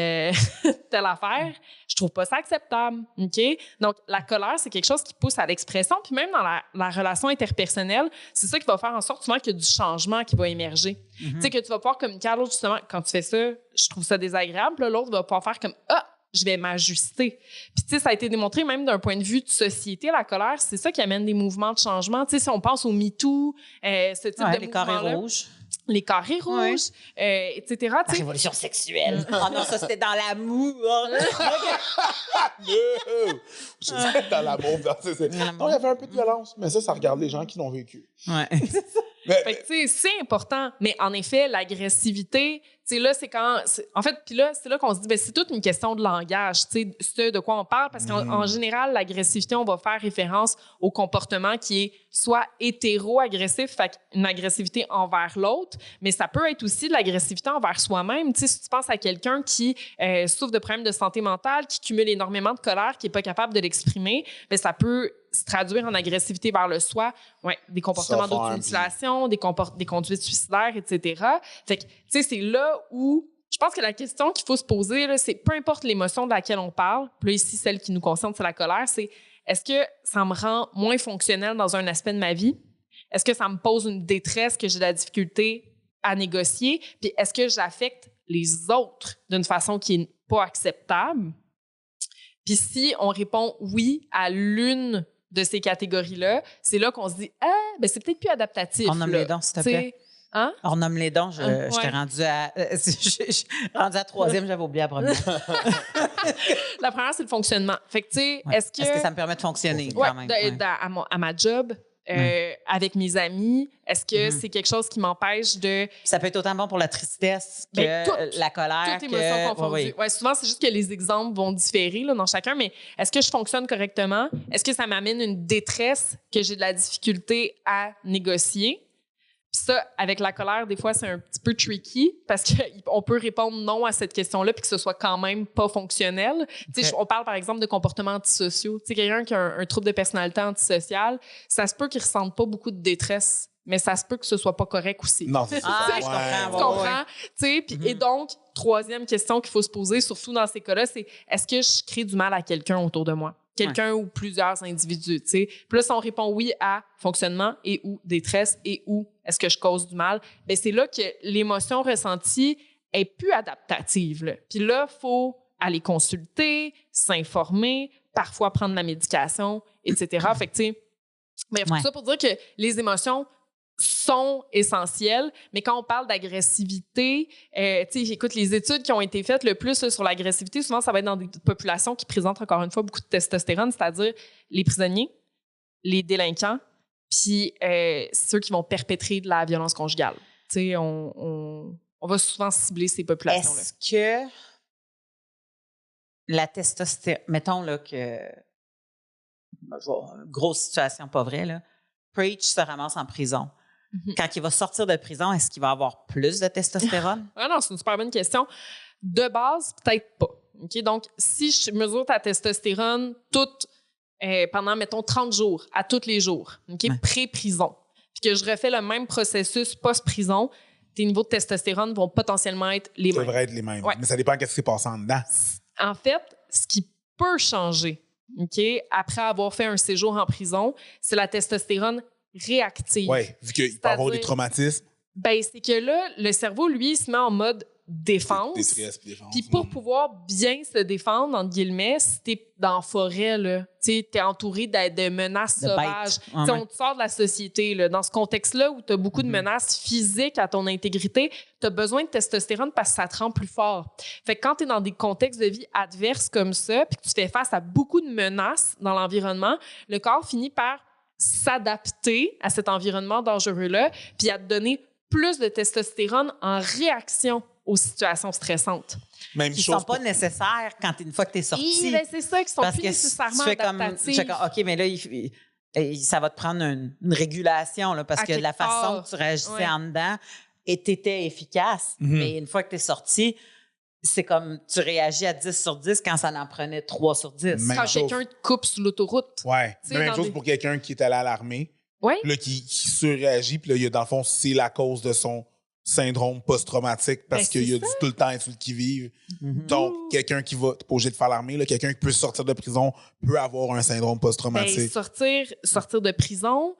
telle affaire, je trouve pas ça acceptable. » OK? Donc, la colère, c'est quelque chose qui pousse à l'expression. Puis même dans la relation interpersonnelle, c'est ça qui va faire en sorte souvent qu'il y a du changement qui va émerger. Tu sais, que tu vas pouvoir communiquer à l'autre, justement, quand tu fais ça, je trouve ça désagréable. Là, l'autre va pouvoir faire comme « Ah, je vais m'ajuster. » Puis, tu sais, ça a été démontré même d'un point de vue de société, la colère, c'est ça qui amène des mouvements de changement. Tu sais, si on pense au MeToo, ce type de les carrés rouges. Les carrés rouges, etc. La révolution sexuelle. Oh non, ça, c'était dans l'amour. Dans l'amour. Non, il y avait un peu de violence, mais ça regarde les gens qui l'ont vécu. Ouais. Fait que, c'est important. Mais en effet, l'agressivité, tu sais, là, c'est quand... En fait, puis là, c'est là qu'on se dit, ben, c'est toute une question de langage, tu sais, ce de quoi on parle, parce qu'en général, l'agressivité, on va faire référence au comportement qui est soit hétéro-agressif, fait une agressivité envers l'autre, mais ça peut être aussi de l'agressivité envers soi-même. Tu sais, si tu penses à quelqu'un qui souffre de problèmes de santé mentale, qui cumule énormément de colère, qui n'est pas capable de l'exprimer, bien, ça peut se traduire en agressivité vers le soi, des comportements d'automutilation, des conduites suicidaires, etc. Fait que, tu sais, c'est là où je pense que la question qu'il faut se poser, là, c'est peu importe l'émotion de laquelle on parle, puis là, ici, celle qui nous concerne, c'est la colère, c'est est-ce que ça me rend moins fonctionnel dans un aspect de ma vie? Est-ce que ça me pose une détresse que j'ai de la difficulté à négocier? Puis est-ce que j'affecte les autres d'une façon qui n'est pas acceptable? Puis si on répond oui à l'une de ces catégories-là, c'est là qu'on se dit « Ah, ben c'est peut-être plus adaptatif. » On nomme les dons, s'il te plaît. Hein? On nomme les dons. Je t'ai rendu à... rendu à troisième, j'avais oublié la première. La première, c'est le fonctionnement. Fait que, tu sais, est-ce que ça me permet de fonctionner quand même? À ma job, avec mes amis, est-ce que c'est quelque chose qui m'empêche de... Ça peut être autant bon pour la tristesse que la colère. Toute émotion confondue. Ouais, souvent, c'est juste que les exemples vont différer là, dans chacun, mais est-ce que je fonctionne correctement? Est-ce que ça m'amène une détresse que j'ai de la difficulté à négocier? Puis ça, avec la colère, des fois, c'est un petit peu tricky parce qu'on peut répondre non à cette question-là puis que ce soit quand même pas fonctionnel. Okay. On parle, par exemple, de comportements antisociaux. Tu sais, quelqu'un qui a un trouble de personnalité antisociale, ça se peut qu'il ne ressente pas beaucoup de détresse, mais ça se peut que ce soit pas correct aussi. Non, c'est ça. Je comprends. Tu comprends? Puis, et donc, troisième question qu'il faut se poser, surtout dans ces cas-là, c'est est-ce que je crée du mal à quelqu'un autour de moi? Quelqu'un ou plusieurs individus, tu sais. Puis là, si on répond oui à fonctionnement et ou détresse et ou est-ce que je cause du mal, bien, c'est là que l'émotion ressentie est plus adaptative. Là. Puis là, il faut aller consulter, s'informer, parfois prendre la médication, etc. Fait que, tu sais, Bref, tout ça pour dire que les émotions sont essentielles, mais quand on parle d'agressivité, écoute, les études qui ont été faites le plus là, sur l'agressivité, souvent, ça va être dans des populations qui présentent encore une fois beaucoup de testostérone, c'est-à-dire les prisonniers, les délinquants, puis ceux qui vont perpétrer de la violence conjugale. Tu sais, on va souvent cibler ces populations-là. Est-ce que la testostérone, mettons là que, grosse situation, pas vrai, là, Preach se ramasse en prison. Quand il va sortir de prison, est-ce qu'il va avoir plus de testostérone? Ah non, c'est une super bonne question. De base, peut-être pas. Okay? Donc, si je mesure ta testostérone pendant, mettons, 30 jours, à tous les jours, okay? Pré-prison, puis que je refais le même processus post-prison, tes niveaux de testostérone vont potentiellement être les mêmes. Ça devrait être les mêmes. Ouais. Mais ça dépend de ce qui s'est passé en dedans. En fait, ce qui peut changer, après avoir fait un séjour en prison, c'est la testostérone réactive. Oui, vu qu'il peut avoir des traumatismes. Ben, c'est que là, le cerveau, lui, il se met en mode défense. Détresse, défense. Puis pour pouvoir bien se défendre, entre guillemets, si t'es dans la forêt, là, t'es entouré de menaces sauvages. On te sort de la société. Là, dans ce contexte-là où t'as beaucoup de menaces physiques à ton intégrité, t'as besoin de testostérone parce que ça te rend plus fort. Fait que quand t'es dans des contextes de vie adverses comme ça, puis que tu fais face à beaucoup de menaces dans l'environnement, le corps finit par s'adapter à cet environnement dangereux-là, puis à te donner plus de testostérone en réaction aux situations stressantes. Même qui chose ne sont pas nécessaires une fois que tu es sorti. Ben, c'est ça, qui sont plus nécessairement adaptatifs. OK, mais là, ça va te prendre une régulation là, parce que la façon que tu réagissais en dedans était efficace. Mais une fois que tu es sorti, c'est comme tu réagis à 10 sur 10 quand ça en prenait 3 sur 10. Quand quelqu'un te coupe sur l'autoroute. Oui. Même chose pour quelqu'un qui est allé à l'armée. Oui. Là, qui surréagit. Puis là, dans le fond, c'est la cause de son syndrome post-traumatique parce qu'il a tout le temps être sur le qui-vive. Donc, quelqu'un qui va, t'es pas obligé de faire l'armée, là, quelqu'un qui peut sortir de prison peut avoir un syndrome post-traumatique. Sortir de prison,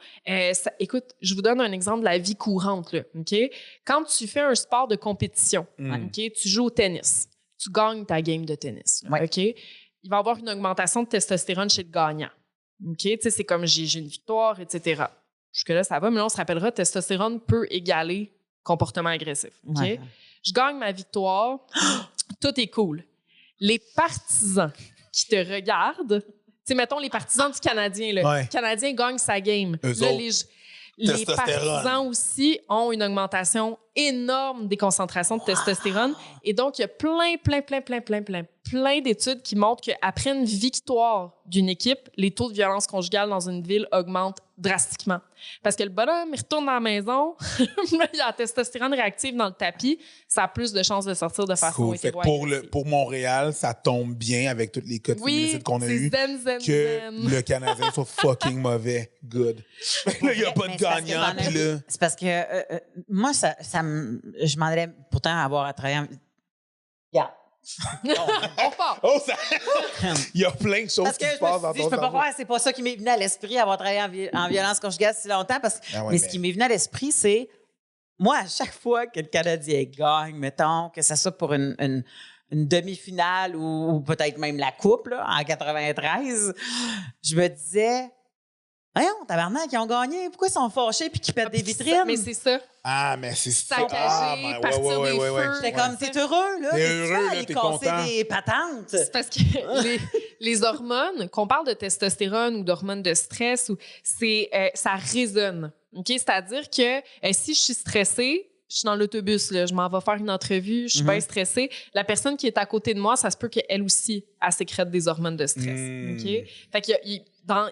écoute, je vous donne un exemple de la vie courante. Là, okay? Quand tu fais un sport de compétition, okay, tu joues au tennis, tu gagnes ta game de tennis. Là, okay? Il va y avoir une augmentation de testostérone chez le gagnant. Okay? C'est comme j'ai une victoire, etc. Jusque-là, ça va, mais là, on se rappellera, testostérone peut égaler comportement agressif. Okay? Je gagne ma victoire, tout est cool. Les partisans qui te regardent, mettons les partisans du Canadien, là, le Canadien gagne sa game. Là, les partisans aussi ont une augmentation énorme des concentrations de testostérone. Et donc, il y a plein d'études qui montrent qu'après une victoire d'une équipe, les taux de violence conjugale dans une ville augmentent drastiquement. Parce que le bonhomme, il retourne dans la maison, il y a la testostérone réactive dans le tapis, ça a plus de chances de sortir de façon hétéro-agressive. Pour Montréal, ça tombe bien avec tous les cas de féminicide qu'on a eu que le Canadien soit fucking mauvais. Good. Là, il n'y a pas de gagnant. C'est parce que moi, je m'en allais pourtant avoir à travailler Regarde. Il y a plein de choses qui se passent dans ton cerveau. Je peux pas croire, c'est pas ça qui m'est venu à l'esprit, avoir travaillé en violence conjugale si longtemps. Mais ce qui m'est venu à l'esprit, c'est moi, à chaque fois que le Canadien gagne, mettons, que ce soit pour une demi-finale ou peut-être même la coupe là, en 93, je me disais... Voyons, tabarnak, ils ont gagné. Pourquoi ils sont fâchés puis qu'ils pètent des vitrines? Mais c'est ça. Ah, mais c'est ça. Saccager, partir des feux. J'étais comme, t'es heureux, là. T'es heureux, là, t'es content. Des patentes. C'est parce que les hormones, qu'on parle de testostérone ou d'hormones de stress, ça résonne. Okay? C'est-à-dire que si je suis stressée, je suis dans l'autobus, là, je m'en vais faire une entrevue, je suis bien stressée. La personne qui est à côté de moi, ça se peut qu'elle aussi, elle sécrète des hormones de stress. Okay? Fait qu'il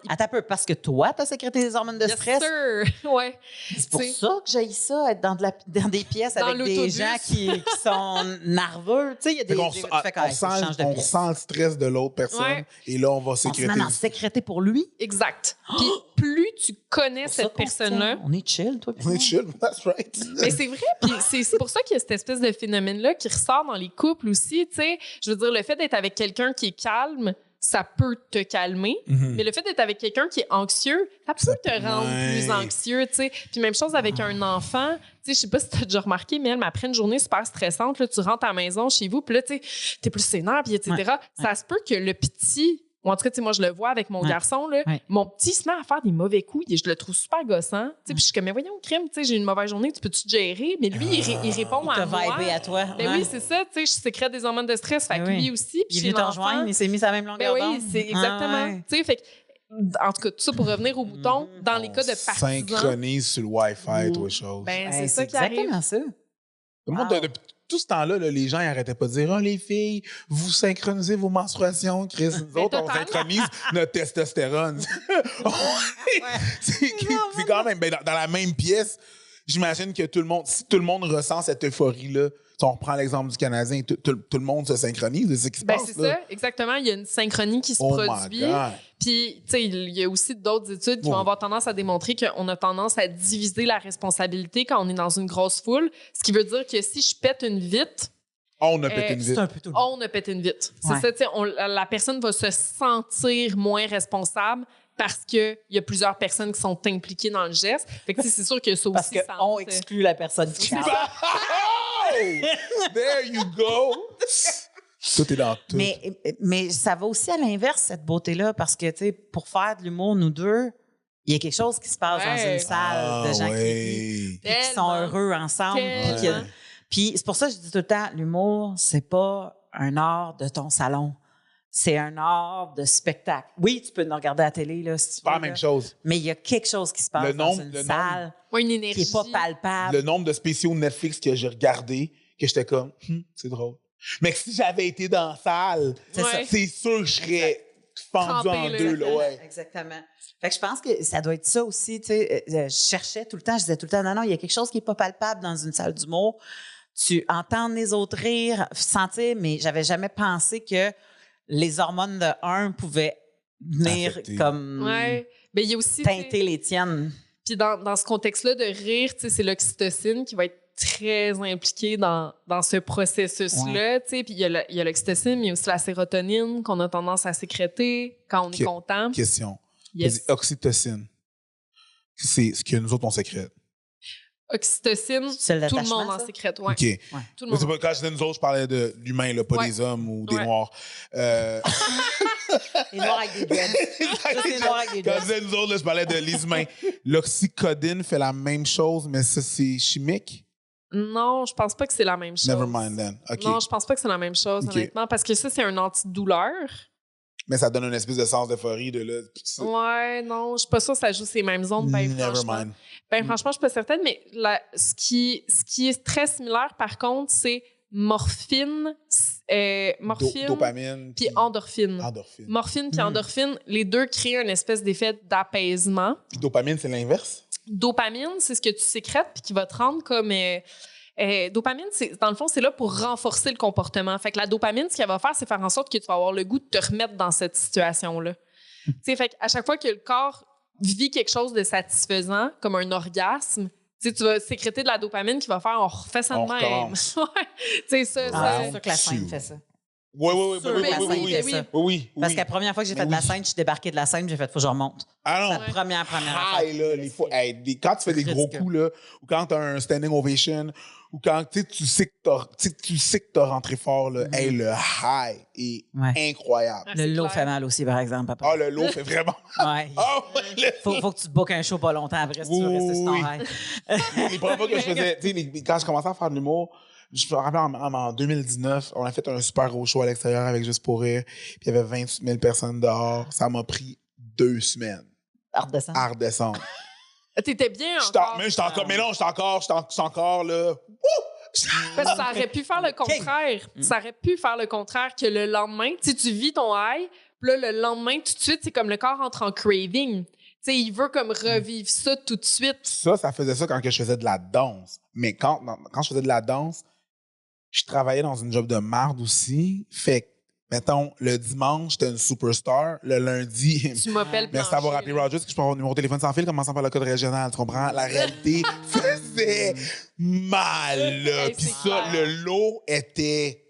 attends un peu, parce que toi, t'as sécrété des hormones de stress? Bien sûr, ouais. C'est pour ça que j'ai ça, être dans des pièces avec des gens qui sont nerveux. Tu sais, il y a des... On sent le stress de l'autre personne et là, on va sécréter. On se sécréter pour lui? Exact. Puis plus tu connais cette personne-là... On est chill, toi. On est chill, that's right. Mais c'est vrai, puis c'est pour ça qu'il y a cette espèce de phénomène-là qui ressort dans les couples aussi, tu sais. Je veux dire, le fait d'être avec quelqu'un qui est calme, ça peut te calmer, mais le fait d'être avec quelqu'un qui est anxieux, ça peut te rendre plus anxieux, tu sais. Puis même chose avec un enfant, tu sais, je sais pas si t'as déjà remarqué, mais après une journée super stressante, là, tu rentres à la maison chez vous, puis là, tu sais, t'es plus sénère, puis etc. Ça se peut que le petit ou en tout cas, tu sais, moi, je le vois avec mon garçon, là, mon petit se met à faire des mauvais coups, et je le trouve super gossant. Puis je suis comme, mais voyons, crime, tu sais, j'ai une mauvaise journée, tu peux-tu te gérer? Mais lui, il répond à moi. Il à toi. Ben oui, c'est ça, tu sais, je sécrète des hormones de stress, fait que lui aussi. Puis il est venu te rejoindre, il s'est mis à la même longueur d'onde. Oui, c'est exactement. Tu sais, fait que, en tout cas, tout ça pour revenir au bouton, dans les cas de partisans... Synchronise sur le Wi-Fi, toi, chose. Ben, c'est ça qui arrive. Exactement ça. Tout le monde, depuis tout ce temps-là, les gens n'arrêtaient pas de dire « Oh, les filles, vous synchronisez vos menstruations, Chris. » Nous autres, on synchronise notre testostérone. C'est quand même... Ben, dans la même pièce, j'imagine que si tout le monde ressent cette euphorie-là, si on reprend l'exemple du Canadien, tout le monde se synchronise, c'est ce qui se passe. C'est ça, exactement. Il y a une synchronie qui se produit. Puis, tu sais, il y a aussi d'autres études qui vont avoir tendance à démontrer qu'on a tendance à diviser la responsabilité quand on est dans une grosse foule. Ce qui veut dire que si je pète une vitre, on a pété une vitre. On a pété une vitre. C'est ça, tu sais, la personne va se sentir moins responsable parce qu'il y a plusieurs personnes qui sont impliquées dans le geste. Fait que c'est sûr que ça aussi... Parce qu'on exclut la personne qui parle. There you go! Tout est dans tout. Mais ça va aussi à l'inverse, cette beauté-là, parce que, tu sais, pour faire de l'humour, nous deux, il y a quelque chose qui se passe dans une salle de gens qui sont heureux ensemble. Puis c'est pour ça que je dis tout le temps, l'humour, c'est pas un art de ton salon. C'est un art de spectacle. Oui, tu peux nous regarder à la télé, là, si tu veux. Pas la même chose. Mais il y a quelque chose qui se passe dans une salle une énergie qui n'est pas palpable. Le nombre de spéciaux Netflix que j'ai regardés, que j'étais comme, c'est drôle. Mais si j'avais été dans la salle, c'est sûr que je serais fendu en deux. Là, Exactement. Fait que je pense que ça doit être ça aussi. Tu sais, je cherchais tout le temps, je disais tout le temps, non, il y a quelque chose qui n'est pas palpable dans une salle d'humour. Tu entends les autres rire, sentir, mais j'avais jamais pensé que les hormones de un pouvaient venir comme mais il y a aussi, teinter les tiennes. Puis dans ce contexte-là de rire, c'est l'oxytocine qui va être très impliquée dans ce processus-là. Puis il y a l'oxytocine, mais il y a aussi la sérotonine qu'on a tendance à sécréter quand on est content. Question. Yes. Oxytocine, c'est ce que nous autres, on sécrète. Oxytocine, tout le monde en sécrète. Ouais. OK. Tout le monde. Quand je disais nous autres, je parlais de l'humain, là, pas des hommes ou des noirs. Les noirs avec des dreads. Quand je disais nous autres, là, je parlais de les humains. L'oxycodine fait la même chose, mais ça, c'est chimique? Non, je pense pas que c'est la même chose. Never mind then. Okay. Non, je pense pas que c'est la même chose, honnêtement, parce que ça, c'est un antidouleur. Mais ça donne une espèce de sens d'euphorie de là. Ouais, non, je suis pas sûre que ça joue ces mêmes ondes. Never mind. Franchement, je suis pas certaine, mais ce qui est très similaire, par contre, c'est morphine, dopamine, puis endorphine. Morphine puis endorphine, les deux créent une espèce d'effet d'apaisement. Puis dopamine, c'est l'inverse? Dopamine, c'est ce que tu sécrètes puis qui va te rendre comme... dopamine, dans le fond, c'est là pour renforcer le comportement. Fait que la dopamine, ce qu'elle va faire, c'est faire en sorte que tu vas avoir le goût de te remettre dans cette situation-là. Tu sais, fait qu'à chaque fois que le corps vit quelque chose de satisfaisant, comme un orgasme, tu vas sécréter de la dopamine qui va faire on refait ça de même. C'est ça. C'est sûr que la scène fait ça. Oui. Parce que la première fois que j'ai fait de la scène, je suis débarquée de la scène, j'ai fait faut que je remonte. Ah non. La première quand tu fais des gros coups, là, ou quand tu as un standing ovation, ou quand tu sais que t'as rentré fort, là, le high est incroyable. Le low fait mal aussi, par exemple. Papa. Le low fait vraiment mal. Faut que tu te bookes un show pas longtemps après si tu veux rester sur ton high. Les premières fois que je faisais, quand je commençais à faire de l'humour, je me rappelle en 2019, on a fait un super gros show à l'extérieur avec Juste pour rire. Puis il y avait 28 000 personnes dehors. Ça m'a pris 2 semaines. À redescendre. T'étais bien encore. Mais non, j'étais encore là. Parce que ça aurait pu faire le contraire. Ça aurait pu faire le contraire que le lendemain, tu vis ton high, puis là, le lendemain, tout de suite, c'est comme le corps entre en craving. Tu sais, il veut comme revivre ça tout de suite. Ça faisait ça quand je faisais de la danse. Mais quand je faisais de la danse, je travaillais dans une job de marde aussi. Fait que, mettons, le dimanche, j'étais une superstar. Le lundi, tu m'appelles mais ça va rappeler Rogers que je peux avoir un numéro de téléphone sans fil, commençant par le code régional. Tu comprends? La réalité faisait mal, là. Puis ça, le lot était...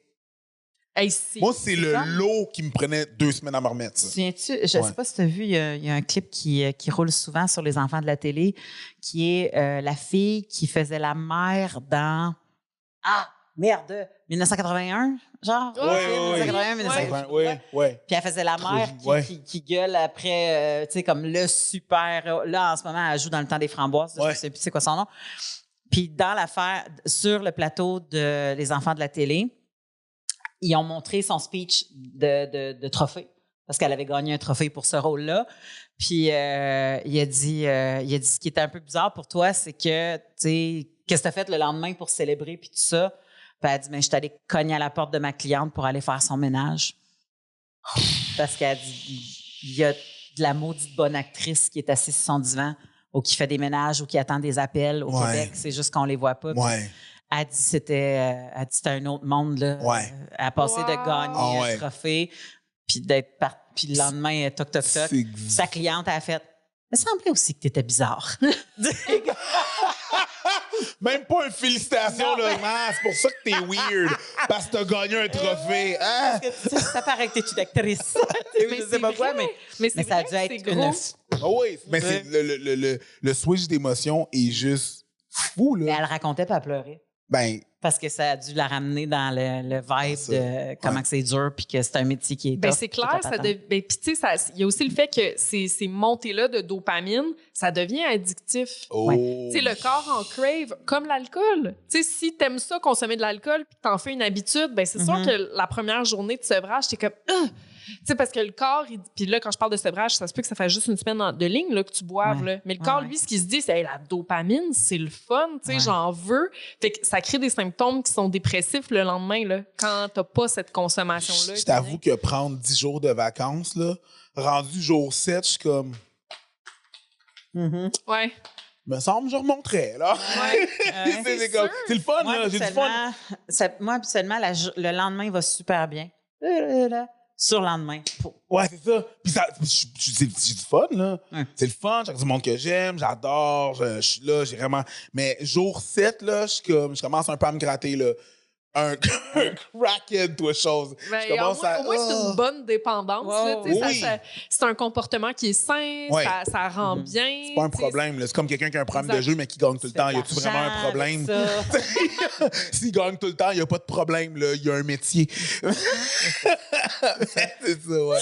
Moi, c'est le lot qui me prenait 2 semaines à me remettre. Ça. Souviens-tu, je ne sais pas si tu as vu, il y a un clip qui roule souvent sur les enfants de la télé, qui est la fille qui faisait la mère dans merde, 1981, genre? Ouais, 1981, 1981. Oui. Puis elle faisait la mère qui gueule après, tu sais, comme le super... Là, en ce moment, elle joue dans Le Temps des Framboises. Je ne sais plus c'est quoi son nom. Puis dans l'affaire, sur le plateau de Les Enfants de la télé, ils ont montré son speech de trophée parce qu'elle avait gagné un trophée pour ce rôle-là. Puis il a dit ce qui était un peu bizarre pour toi, c'est que, tu sais, qu'est-ce que tu as fait le lendemain pour célébrer puis tout ça? Puis elle a dit, mais je suis allée cogner à la porte de ma cliente pour aller faire son ménage. Parce qu'elle a dit, il y a de la maudite bonne actrice qui est assise sur son divan ou qui fait des ménages ou qui attend des appels au Québec. C'est juste qu'on les voit pas. Elle dit c'était un autre monde. Là. Elle a passé de gagner un trophée puis puis le lendemain, toc. Sa cliente a fait, il me semblait aussi que tu étais bizarre. Même pas une félicitation, là. C'est pour ça que t'es weird. Parce que t'as gagné un trophée. Parce que, ça paraît que t'es une actrice. Mais je sais pas quoi, mais ça a dû être une... Oui, mais c'est le switch d'émotion est juste fou, là. Mais elle racontait pas pleurer. Parce que ça a dû la ramener dans le vibe de comment que c'est dur puis que c'est un métier qui est tough. C'est clair. Puis tu sais, il y a aussi le fait que ces montées-là de dopamine, ça devient addictif. Tu sais, le corps en crave comme l'alcool. Tu sais, si t'aimes ça, consommer de l'alcool puis t'en fais une habitude, c'est sûr que la première journée de sevrage, t'es comme... Tu sais, parce que le corps, puis là, quand je parle de sevrage, ça se peut que ça fasse juste une semaine de ligne là, que tu boives. Là. Mais le corps, lui, ce qu'il se dit, c'est la dopamine, c'est le fun, tu sais, j'en veux. Fait que ça crée des symptômes qui sont dépressifs le lendemain, là, quand t'as pas cette consommation-là. Je t'avoue que prendre 10 jours de vacances, là, rendu jour 7, je suis comme... Ouais. Me semble, je remonterais, là. C'est le fun, là. J'ai du fun. Moi, habituellement, le lendemain va super bien. Sur le lendemain. Ouais, c'est ça. Puis j'ai du fun, là. C'est le fun, j'ai du monde que j'aime, j'adore, je suis là, j'ai vraiment... Mais jour 7, là, je commence un peu à me gratter, là. Un crackhead, toi, chose. Au moins, c'est une bonne dépendance. Là, c'est un comportement qui est sain, ça rend bien. C'est pas un problème. C'est comme quelqu'un qui a un problème de jeu, mais qui gagne tout le temps. Y a-tu vraiment un problème? S'il gagne tout le temps, il n'y a pas de problème. Là. Il y a un métier. C'est ça,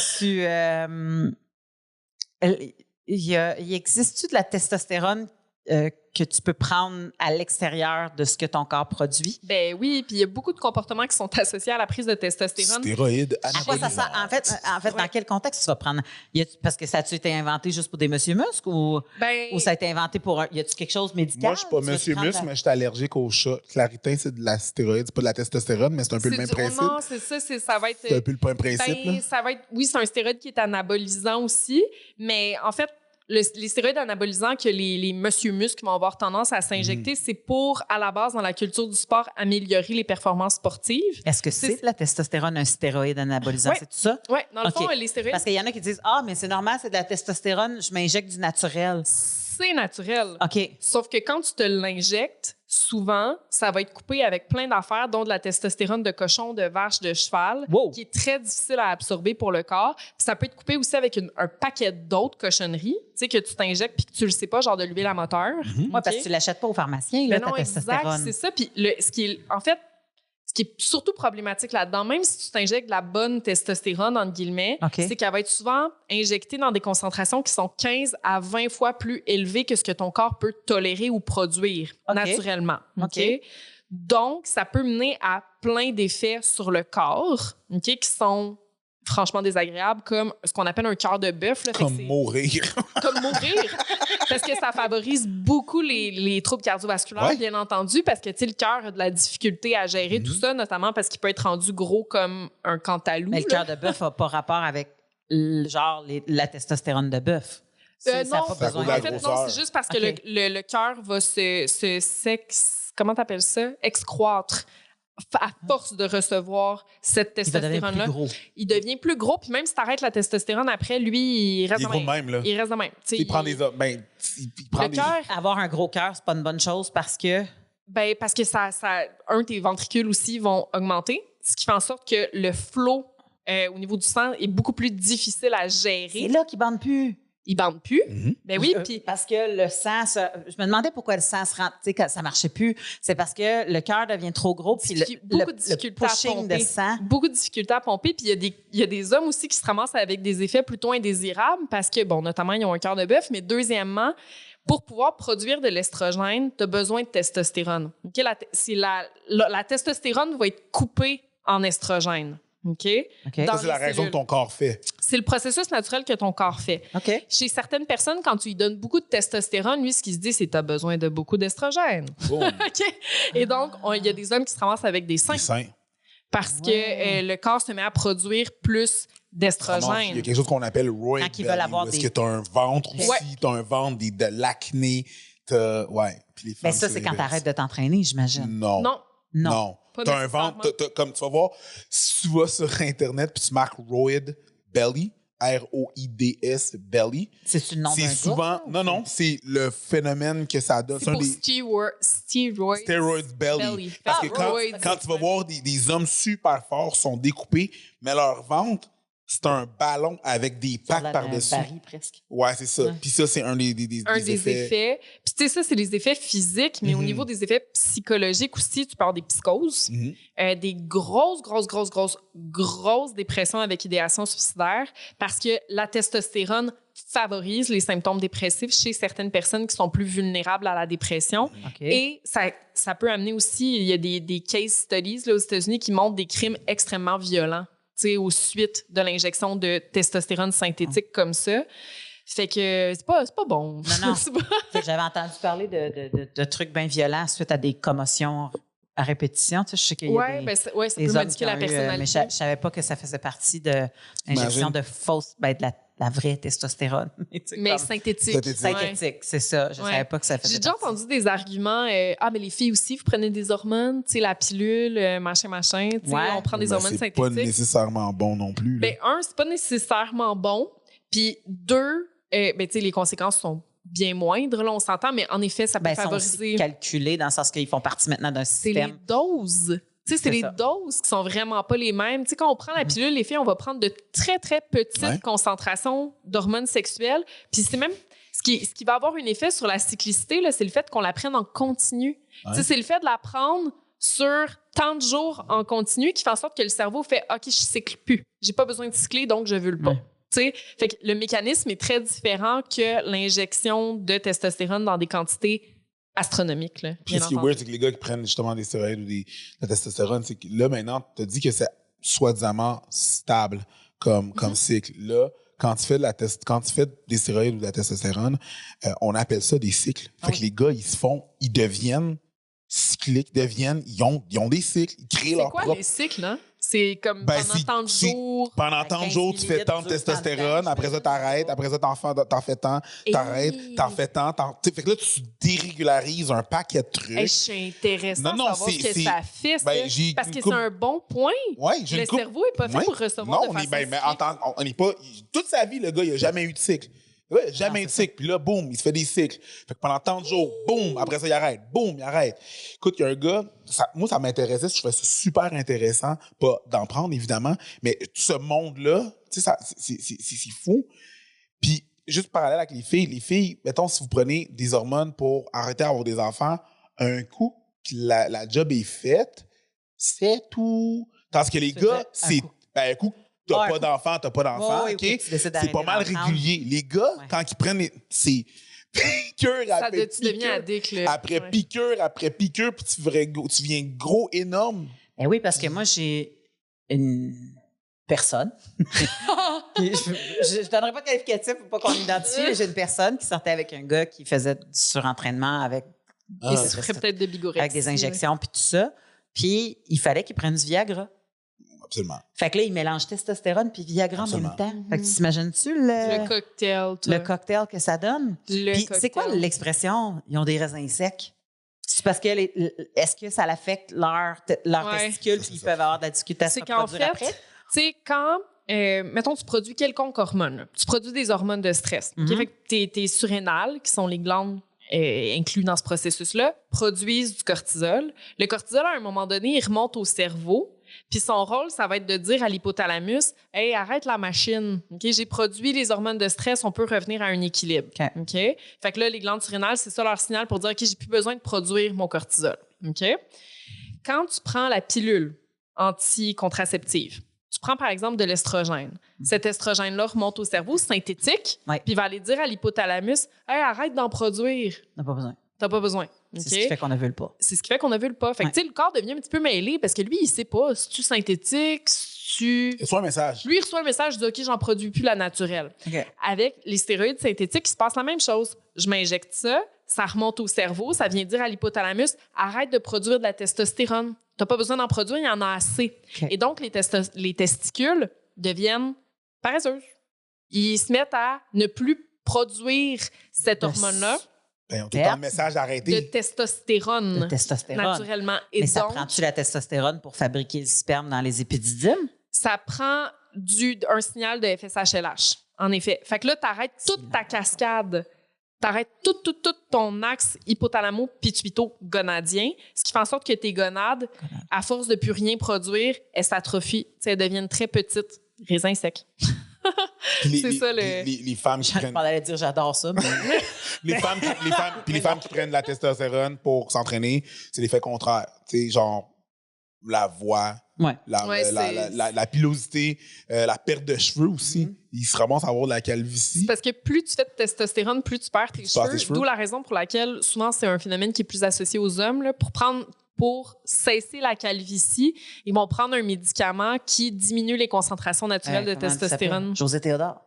il existe-tu de la testostérone que tu peux prendre à l'extérieur de ce que ton corps produit? Ben oui, puis il y a beaucoup de comportements qui sont associés à la prise de testostérone. Stéroïdes, anabolisants. En fait, dans quel contexte tu vas prendre? Parce que ça a-tu été inventé juste pour des monsieur muscles ou ça a été inventé pour un... Y a-tu quelque chose médical? Moi, je suis pas monsieur muscle, mais je suis allergique aux chats. Claritin, c'est de la stéroïde, c'est pas de la testostérone, mais c'est un peu le même principe. Non, c'est ça, ça va être... C'est un peu le même principe, là. Ça va être... Oui, c'est un stéroïde qui est anabolisant aussi, mais en fait, les stéroïdes anabolisants que les monsieur muscles vont avoir tendance à s'injecter, c'est pour, à la base, dans la culture du sport, améliorer les performances sportives. Est-ce que c'est la testostérone un stéroïde anabolisant? C'est tout ça? Oui, dans le fond, les stéroïdes... Parce qu'il y en a qui disent « Ah, mais c'est normal, c'est de la testostérone, je m'injecte du naturel. » C'est naturel. OK. Sauf que quand tu te l'injectes, souvent, ça va être coupé avec plein d'affaires, dont de la testostérone de cochon, de vache, de cheval, qui est très difficile à absorber pour le corps. Puis ça peut être coupé aussi avec un paquet d'autres cochonneries, tu sais, que tu t'injectes puis que tu le sais pas, genre de l'huile à moteur. Oui, parce que tu l'achètes pas au pharmacien, là, ta testostérone. Exact, c'est ça. Puis ce qui est surtout problématique là-dedans, même si tu t'injectes de la bonne testostérone, entre guillemets, c'est qu'elle va être souvent injectée dans des concentrations qui sont 15 à 20 fois plus élevées que ce que ton corps peut tolérer ou produire naturellement. Donc, ça peut mener à plein d'effets sur le corps qui sont franchement désagréables, comme ce qu'on appelle un cœur de bœuf. Comme mourir. Comme mourir. Parce que ça favorise beaucoup les troubles cardiovasculaires, bien entendu, parce que le cœur a de la difficulté à gérer tout ça, notamment parce qu'il peut être rendu gros comme un cantalou. Mais le cœur de bœuf n'a pas rapport avec la testostérone de bœuf. Non, en fait, non, c'est juste parce que le cœur va comment t'appelles ça? Excroître. À force de recevoir cette testostérone-là. Il devient plus gros. Puis même si tu arrêtes la testostérone, après, lui, il reste de même. Là. Il reste de même. Il prend des... Avoir un gros cœur, c'est pas une bonne chose parce que... Parce que tes ventricules aussi vont augmenter, ce qui fait en sorte que le flot au niveau du sang est beaucoup plus difficile à gérer. C'est là qu'il bande plus. il bande plus. Ben oui, puis parce que le sang, je me demandais pourquoi le sang se rentre, tu sais, quand ça marchait plus. C'est parce que le cœur devient trop gros, puis beaucoup de difficultés le à pushing pomper. de sang. Beaucoup de difficultés à pomper, puis il y a des hommes aussi qui se ramassent avec des effets plutôt indésirables parce que, bon, notamment, ils ont un cœur de bœuf, mais deuxièmement, pour pouvoir produire de l'estrogène, tu as besoin de testostérone. Okay? La testostérone va être coupée en estrogène. OK? Ça, c'est la raison que ton corps fait. C'est le processus naturel que ton corps fait. OK. Chez certaines personnes, quand tu lui donnes beaucoup de testostérone, lui, ce qu'il se dit, c'est que tu as besoin de beaucoup d'estrogène. OK? Et donc, il y a des hommes qui se ramassent avec des seins. Des seins. Parce que le corps se met à produire plus d'estrogène. Il y a quelque chose qu'on appelle roid Quand ils belly, veulent avoir parce des... que tu as un ventre aussi, Ouais. tu as un ventre, de l'acné. Ouais. Puis les femmes, Mais ça, c'est quand l'inverse. tu arrêtes de t'entraîner, j'imagine. Non. Non. Pas Tu as un ventre, comme tu vas voir, si tu vas sur Internet puis tu marques roid belly, R-O-I-D-S, belly, C'est-tu le nom d'un c'est gars, souvent. ça, Non, c'est le phénomène que ça donne. C'est pour steroids Steroid belly. Parce que quand tu vas voir des hommes super forts sont découpés, mais leur ventre, c'est un ballon avec des Ça a packs l'air par-dessus. d'un baril, presque. Ouais, c'est ça. Ouais. Puis ça, c'est un des effets. Puis tu sais, ça, c'est les effets physiques, mais au niveau des effets psychologiques aussi, tu peux avoir des psychoses, des grosses dépressions avec idéation suicidaire, parce que la testostérone favorise les symptômes dépressifs chez certaines personnes qui sont plus vulnérables à la dépression. Okay. Et ça peut amener aussi, il y a des case studies là, aux États-Unis qui montrent des crimes extrêmement violents, tu sais, aux suites de l'injection de testostérone synthétique comme ça. Fait que c'est pas bon. Non. C'est pas- J'avais entendu parler de trucs bien violents suite à des commotions à répétition. Tu sais, je sais qu'il y a des, ça des peut hommes modifier qui la ont eu, personnalité. mais je savais pas que ça faisait partie de l'injection Imagine. de fausse, de la vraie testostérone. Mais comme synthétique. synthétique, c'est ça. Je Ouais. savais pas que ça faisait J'ai déjà partie. entendu des arguments. Mais les filles aussi, vous prenez des hormones, tu sais, la pilule, machin. Tu sais, Ouais. on prend des hormones C'est synthétiques. pas nécessairement bon non plus. là. Ben, un, c'est pas nécessairement bon. Puis deux, tu sais, les conséquences sont bien moindres, là, on s'entend, mais en effet, ça peut Ils sont aussi favoriser. calculés dans le sens qu'ils font partie maintenant d'un C'est les système. doses. Tu sais, c'est C'est les ça. doses qui sont vraiment pas les mêmes. Tu sais, quand on prend la pilule, les filles, on va prendre de très, très petites Ouais. concentrations d'hormones sexuelles. Puis c'est même... Ce qui va avoir un effet sur la cyclicité, là, c'est le fait qu'on la prenne en continu. Ouais. Tu sais, c'est le fait de la prendre sur tant de jours en continu qui fait en sorte que le cerveau fait « OK, je cycle plus. J'ai pas besoin de cycler, donc je veux le pas. Ouais. Tu sais, fait que le mécanisme est très différent que l'injection de testostérone dans des quantités astronomiques. Là, Puis bien ce qui est entendu. weird, c'est que les gars qui prennent justement des stéroïdes ou de la testostérone, c'est que là, maintenant, tu te dis que c'est soi-disant stable comme cycle. Là, quand tu fais des stéroïdes ou de la testostérone, on appelle ça des cycles. Fait que les gars, ils deviennent cycliques, ils ont des cycles, ils créent C'est leur quoi propre... les cycles, là? C'est comme Ben, pendant tant de jours. Pendant tant de 15 jours, tu fais millilitres tant de sur tant de testostérone, temps, après ça, t'arrêtes, après ça, t'en fais tant, t'arrêtes, t'en fais tant. Tu sais, fait que là, tu dérégularises un paquet de trucs. Hey, je suis intéressant Non, de non, savoir ce que c'est- ça fait, ça. Ben, j'ai parce une que couple- c'est un bon point. Ouais, j'ai Le une couple- cerveau n'est pas fait Ouais. pour recevoir Non, de on est, façon ben, mais cyclique. on n'est pas... Toute sa vie, le gars, il n'a jamais eu de cycle. Le gars, il n'a jamais eu de cycle. Puis là, boum, il se fait des cycles. Fait que pendant tant de jours, boum, après ça, il arrête. Boum, il arrête. Écoute, il y a un gars... moi, ça m'intéressait. Je trouvais ça super intéressant. Pas d'en prendre, évidemment. Mais tout ce monde-là, tu sais, c'est fou. Puis, juste parallèle avec les filles, mettons, si vous prenez des hormones pour arrêter d'avoir des enfants, un coup que la job est faite, c'est tout. Tandis que les C'est gars, vrai, c'est... un coup, t'as Ouais, pas d'enfant, t'as pas d'enfant, Ouais, OK? oui, tu décides C'est d'arrêter pas mal d'en prendre. régulier. Les gars, Ouais. quand ils prennent... C'est piqûre Ça après tu deviens piqûre. addict, là. Après Ouais. piqûre, puis tu viens gros, énorme. Ben oui, parce que moi, j'ai une personne. Puis je ne donnerai pas de qualificatif pour pas qu'on l'identifie, mais j'ai une personne qui sortait avec un gars qui faisait du surentraînement avec, Et ça ferait peut-être de bigorexie. avec des injections puis tout ça. Puis il fallait qu'il prenne du Viagra. Absolument. Fait que là, il mélange testostérone puis Viagra en même Absolument. temps. Fait que t'imagines-tu Le cocktail, toi. le cocktail que ça donne? Le Puis cocktail. c'est quoi l'expression « ils ont des raisins secs »? C'est parce que est-ce que ça affecte leur Ouais. testicules puis ils peuvent avoir de la difficulté à se C'est qu'en reproduire fait, après? tu sais, quand, mettons, tu produis quelconque hormone, là, tu produis des hormones de stress. OK? Mhm. Fait que tes surrénales, qui sont les glandes inclus dans ce processus-là, produisent du cortisol. Le cortisol, à un moment donné, il remonte au cerveau. Puis son rôle, ça va être de dire à l'hypothalamus, « Hey, arrête la machine. Okay? J'ai produit les hormones de stress, on peut revenir à un équilibre. OK. Okay? Fait que là, les glandes surrénales, c'est ça leur signal pour dire « OK, j'ai plus besoin de produire mon cortisol. Okay? » Quand tu prends la pilule anticontraceptive, tu prends par exemple de l'estrogène. Cet estrogène-là remonte au cerveau synthétique, puis il va aller dire à l'hypothalamus, « Hey, arrête d'en produire. On n'a pas besoin. T'as pas besoin. » C'est ce qui fait qu'on ne veut pas. C'est ce qui fait qu'on ne veut pas. Fait que, tu sais, le corps devient un petit peu mêlé parce que lui, il sait pas si tu synthétique, si tu... Il reçoit un message. Lui, il reçoit un message, il dit « OK, j'en produis plus la naturelle. Okay. » Avec les stéroïdes synthétiques, il se passe la même chose. Je m'injecte ça remonte au cerveau, ça vient dire à l'hypothalamus « Arrête de produire de la testostérone. T'as pas besoin d'en produire, il y en a assez. Okay. » Et donc, les testicules deviennent paresseuses. Ils se mettent à ne plus produire cette hormone-là. Ben, on t'entend le message d'arrêter. De testostérone. De testostérone. Naturellement. Et mais ça donc, prend-tu la testostérone pour fabriquer le sperme dans les épididymes? Ça prend un signal de FSH-LH, en effet. Fait que là, t'arrêtes toute ta cascade. T'arrêtes tout ton axe hypothalamo-pituito-gonadien, ce qui fait en sorte que tes gonades, à force de plus rien produire, elles s'atrophient. Elles deviennent très petites. Raisin sec. C'est ça les femmes qui Je prennent... m'en allais dire j'adore ça. Mais... les femmes qui prennent de la testostérone pour s'entraîner, c'est l'effet contraire. Tu sais, genre la voix, la pilosité, la perte de cheveux aussi. Ils se ramassent à avoir de la calvitie. C'est parce que plus tu fais de testostérone, plus tu perds tes cheveux. D'où la raison pour laquelle souvent c'est un phénomène qui est plus associé aux hommes. Là, pour cesser la calvitie, ils vont prendre un médicament qui diminue les concentrations naturelles de testostérone. José Théodore.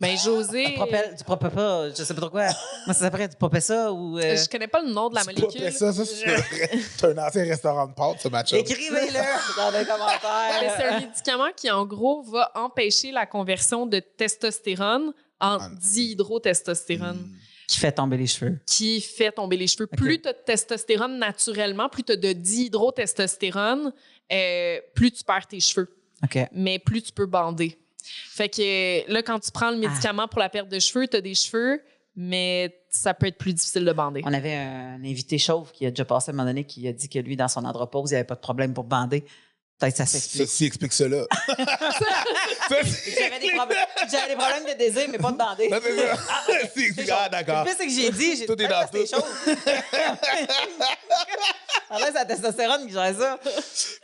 Ben, José... Du Propessa, je sais pas trop quoi. Moi, ça s'appelle du Propessa ou... Je connais pas le nom de la molécule. Propessa, ça, c'est un ancien restaurant de pâtes, ce match-up. Écrivez-le dans les commentaires. C'est un médicament qui, en gros, va empêcher la conversion de testostérone en dihydrotestostérone. Qui fait tomber les cheveux. Qui fait tomber les cheveux. Okay. Plus tu as de testostérone naturellement, plus tu as de dihydrotestostérone, plus tu perds tes cheveux. Okay. Mais plus tu peux bander. Fait que là, quand tu prends le médicament pour la perte de cheveux, tu as des cheveux, mais ça peut être plus difficile de bander. On avait un invité chauve qui a déjà passé à un moment donné qui a dit que lui, dans son andropause, il n'y avait pas de problème pour bander. Peut-être que ça s'explique. Ceci explique cela. J'avais des problèmes de désir, mais pas de bander. D'accord. Le plus, c'est que j'ai dit tout est dans tout. C'est la testostérone qui gère ça.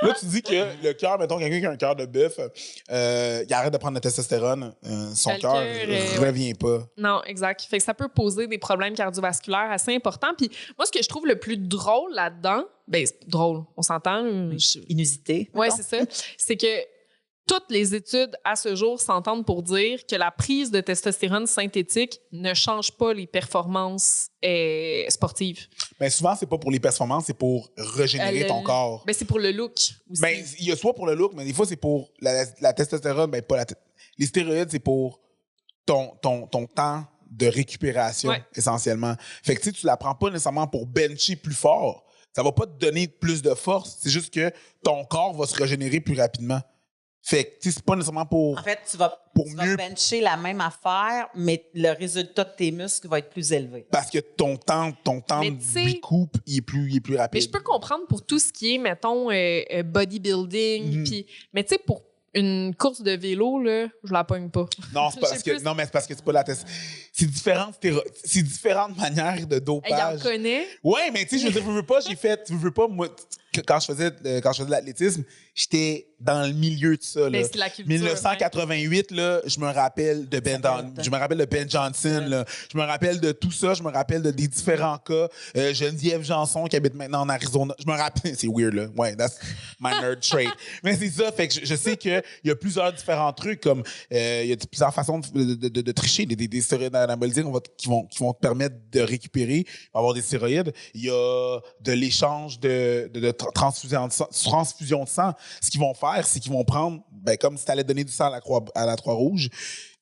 Là, tu dis que le cœur, mettons, quelqu'un qui a un cœur de bœuf, il arrête de prendre la testostérone, son cœur ne revient pas. Non, exact. Fait que ça peut poser des problèmes cardiovasculaires assez importants. Puis moi, ce que je trouve le plus drôle là-dedans, ben c'est drôle, on s'entend. Inusité. Oui, c'est ça. C'est que toutes les études à ce jour s'entendent pour dire que la prise de testostérone synthétique ne change pas les performances sportives. Mais souvent, c'est pas pour les performances, c'est pour régénérer ton corps. Ben, c'est pour le look aussi. Ben, il y a soit pour le look, mais des fois, c'est pour la testostérone, ben pas les stéroïdes, c'est pour ton temps de récupération, essentiellement. Fait que tu la prends pas nécessairement pour bencher plus fort. Ça va pas te donner plus de force. C'est juste que ton corps va se régénérer plus rapidement. Fait que, c'est pas nécessairement pour... En fait, tu vas bencher la même affaire, mais le résultat de tes muscles va être plus élevé. Parce que ton temps de recoupe, il est plus rapide. Mais je peux comprendre pour tout ce qui est, mettons, bodybuilding. Mais tu sais, pour une course de vélo, là, je la pogne pas. Non, c'est parce que c'est pas la test. C'est différentes manières de dopage. Il en connaît. Ouais, mais tu sais, je veux pas, moi, quand je faisais de l'athlétisme, j'étais dans le milieu de ça. Là. C'est la culture, 1988, là, je me rappelle de Ben Johnson. Là. Je me rappelle de tout ça. Je me rappelle des différents cas. Geneviève Janson qui habite maintenant en Arizona. Je me rappelle. C'est weird, là. Ouais, that's my nerd trait. Mais c'est ça. Fait que je sais qu'il y a plusieurs différents trucs, comme il y a plusieurs façons de tricher. Des stéroïdes anaboliques qui vont te permettre de récupérer, avoir des stéroïdes. Il y a de l'échange de transfusion de sang. Ce qu'ils vont faire, c'est qu'ils vont prendre, comme si tu allais donner du sang à la Croix-Rouge,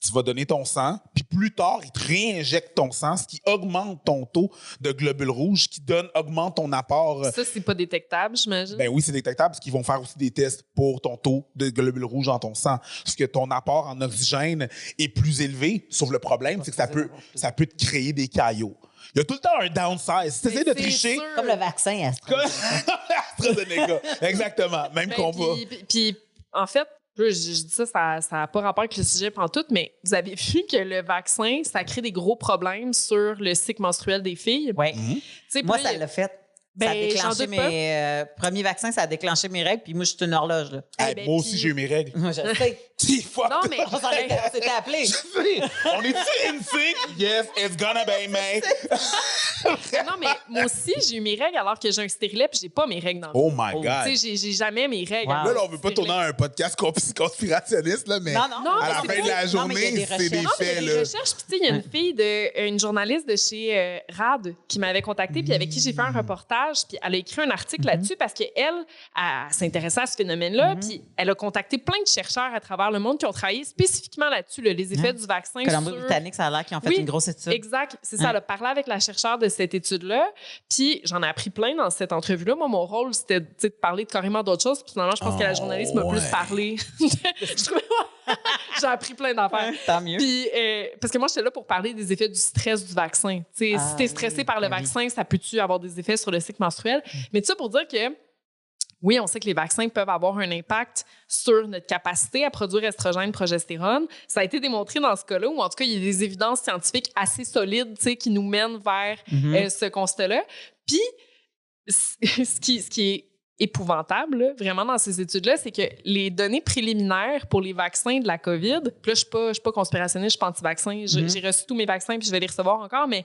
tu vas donner ton sang, puis plus tard, ils te réinjectent ton sang, ce qui augmente ton taux de globules rouges, qui augmente ton apport. Ça, c'est pas détectable, j'imagine? Ben oui, c'est détectable, parce qu'ils vont faire aussi des tests pour ton taux de globules rouges dans ton sang. Parce que ton apport en oxygène est plus élevé, sauf le problème, c'est que ça peut te créer des caillots. Il y a tout le temps un downside. Si tu essaies de tricher... Comme le vaccin, AstraZeneca. Exactement. Même combat. Puis, en fait, je dis ça n'a pas rapport avec le sujet pantoute, mais vous avez vu que le vaccin, ça crée des gros problèmes sur le cycle menstruel des filles. Oui. Moi, ça l'a l'a fait. Ça a déclenché mes premiers vaccins, ça a déclenché mes règles, puis moi, je suis une horloge. Là. Moi aussi, j'ai eu mes règles. Moi, je sais. Non, mais On s'était appelé. On est-tu in sync? Yes, it's gonna be me. non, mais moi aussi, j'ai eu mes règles alors que j'ai un stérilet puis j'ai pas mes règles dans le Oh my God. Tu sais, j'ai jamais mes règles. Wow. Là, on veut pas tourner un podcast conspirationniste, là, mais Non, à la fin de la journée, c'est des faits. Il y a des recherches. Puis, tu sais, il y a une fille, une journaliste de chez RAD qui m'avait contactée, puis avec qui j'ai fait un reportage, puis elle a écrit un article là-dessus parce qu'elle s'intéressait à ce phénomène-là, puis elle a contacté plein de chercheurs à travers le monde qui ont travaillé spécifiquement là-dessus, les effets du vaccin Colombie-Britannique, ça a l'air qu'ils ont fait une grosse étude. Exact. C'est ça. Elle a parlé avec la chercheure de cette étude-là, puis j'en ai appris plein dans cette entrevue-là. Moi, mon rôle, c'était de parler de carrément d'autres choses, puis finalement, je pense que la journaliste m'a plus parlé. Je trouvais... J'ai appris plein d'affaires. Tant mieux. Puis, parce que moi, j'étais là pour parler des effets du stress du vaccin. Si t'es stressé par le vaccin, ça peut-tu avoir des effets sur le cycle menstruel? Mais tout ça pour dire que oui, on sait que les vaccins peuvent avoir un impact sur notre capacité à produire estrogène, progestérone. Ça a été démontré dans ce cas-là, ou en tout cas, il y a des évidences scientifiques assez solides qui nous mènent vers ce constat-là. Puis, ce qui est épouvantable, là, vraiment, dans ces études-là, c'est que les données préliminaires pour les vaccins de la COVID, puis là, je suis pas conspirationniste, je suis pas anti-vaccin, j'ai reçu tous mes vaccins, puis je vais les recevoir encore, mais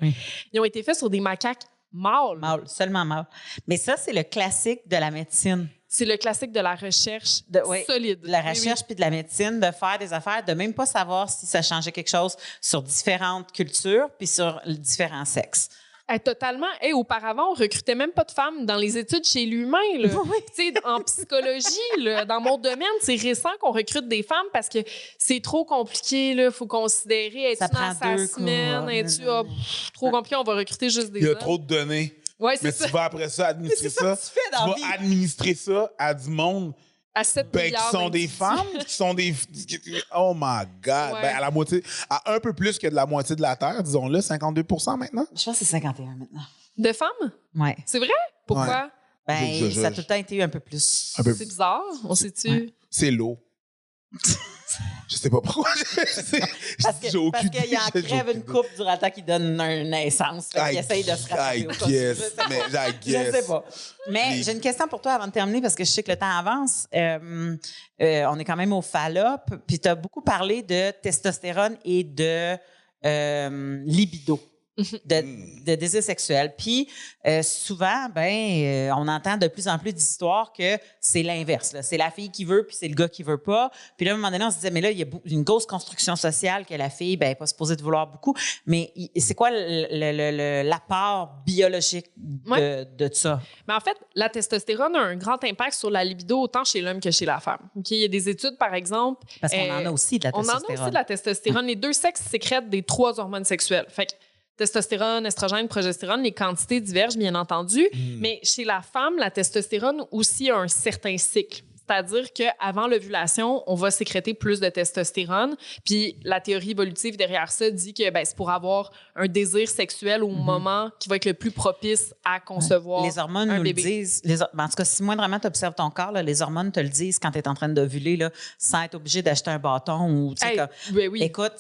ils ont été faits sur des macaques mâles. Mâles, seulement mâles. Mais ça, c'est le classique de la médecine. C'est le classique de la recherche solide. De la recherche puis de la médecine, de faire des affaires, de même pas savoir si ça changeait quelque chose sur différentes cultures puis sur différents sexes. Totalement. Auparavant, on recrutait même pas de femmes dans les études chez l'humain. Oui. En psychologie, là, dans mon domaine, c'est récent qu'on recrute des femmes parce que c'est trop compliqué. Il faut considérer, es-tu dans sa semaine? Es-tu trop compliqué? On va recruter juste des hommes. Il y a trop de données. Ouais, c'est mais ça. tu vas après ça administrer ça. Tu vas administrer ça à du monde à 7 qui sont des femmes, qui sont des... Oh my God! Ouais. Ben, à la moitié, à un peu plus que de la moitié de la Terre, disons-le, 52% maintenant. Je pense que c'est 51 maintenant. De femmes? Oui. C'est vrai? Pourquoi? Ouais. Ça a tout le temps été un peu plus... C'est bizarre. On sait-tu? Ouais. C'est l'eau. Je sais pas pourquoi. Parce qu'il y a en crève une coupe durant le temps qui donne une naissance. Il essaye de se rattraper au Je sais pas. Mais j'ai une question pour toi avant de terminer parce que je sais que le temps avance. On est quand même au Fallop. Puis tu as beaucoup parlé de testostérone et de libido. De désir sexuel. Puis souvent, on entend de plus en plus d'histoires que c'est l'inverse. Là. C'est la fille qui veut, puis c'est le gars qui veut pas. Puis là, à un moment donné, on se disait, mais là, il y a une grosse construction sociale que la fille, n'est pas supposée de vouloir beaucoup. Mais c'est quoi l'apport biologique de ça? Mais en fait, la testostérone a un grand impact sur la libido autant chez l'homme que chez la femme. Okay? Il y a des études, par exemple... Parce qu'on en a aussi de la testostérone. On en a aussi de la testostérone. Les deux sexes sécrètent des 3 hormones sexuelles. Fait que testostérone, estrogène, progestérone, les quantités divergent, bien entendu. Mais chez la femme, la testostérone aussi a un certain cycle. C'est-à-dire qu'avant l'ovulation, on va sécréter plus de testostérone. Puis la théorie évolutive derrière ça dit que c'est pour avoir un désir sexuel au moment qui va être le plus propice à concevoir les hormones un nous bébé. Le disent. En tout cas, si moindrement tu observes ton corps, là, les hormones te le disent quand tu es en train d'ovuler, là, sans être obligé d'acheter un bâton. Ou, oui. Écoute,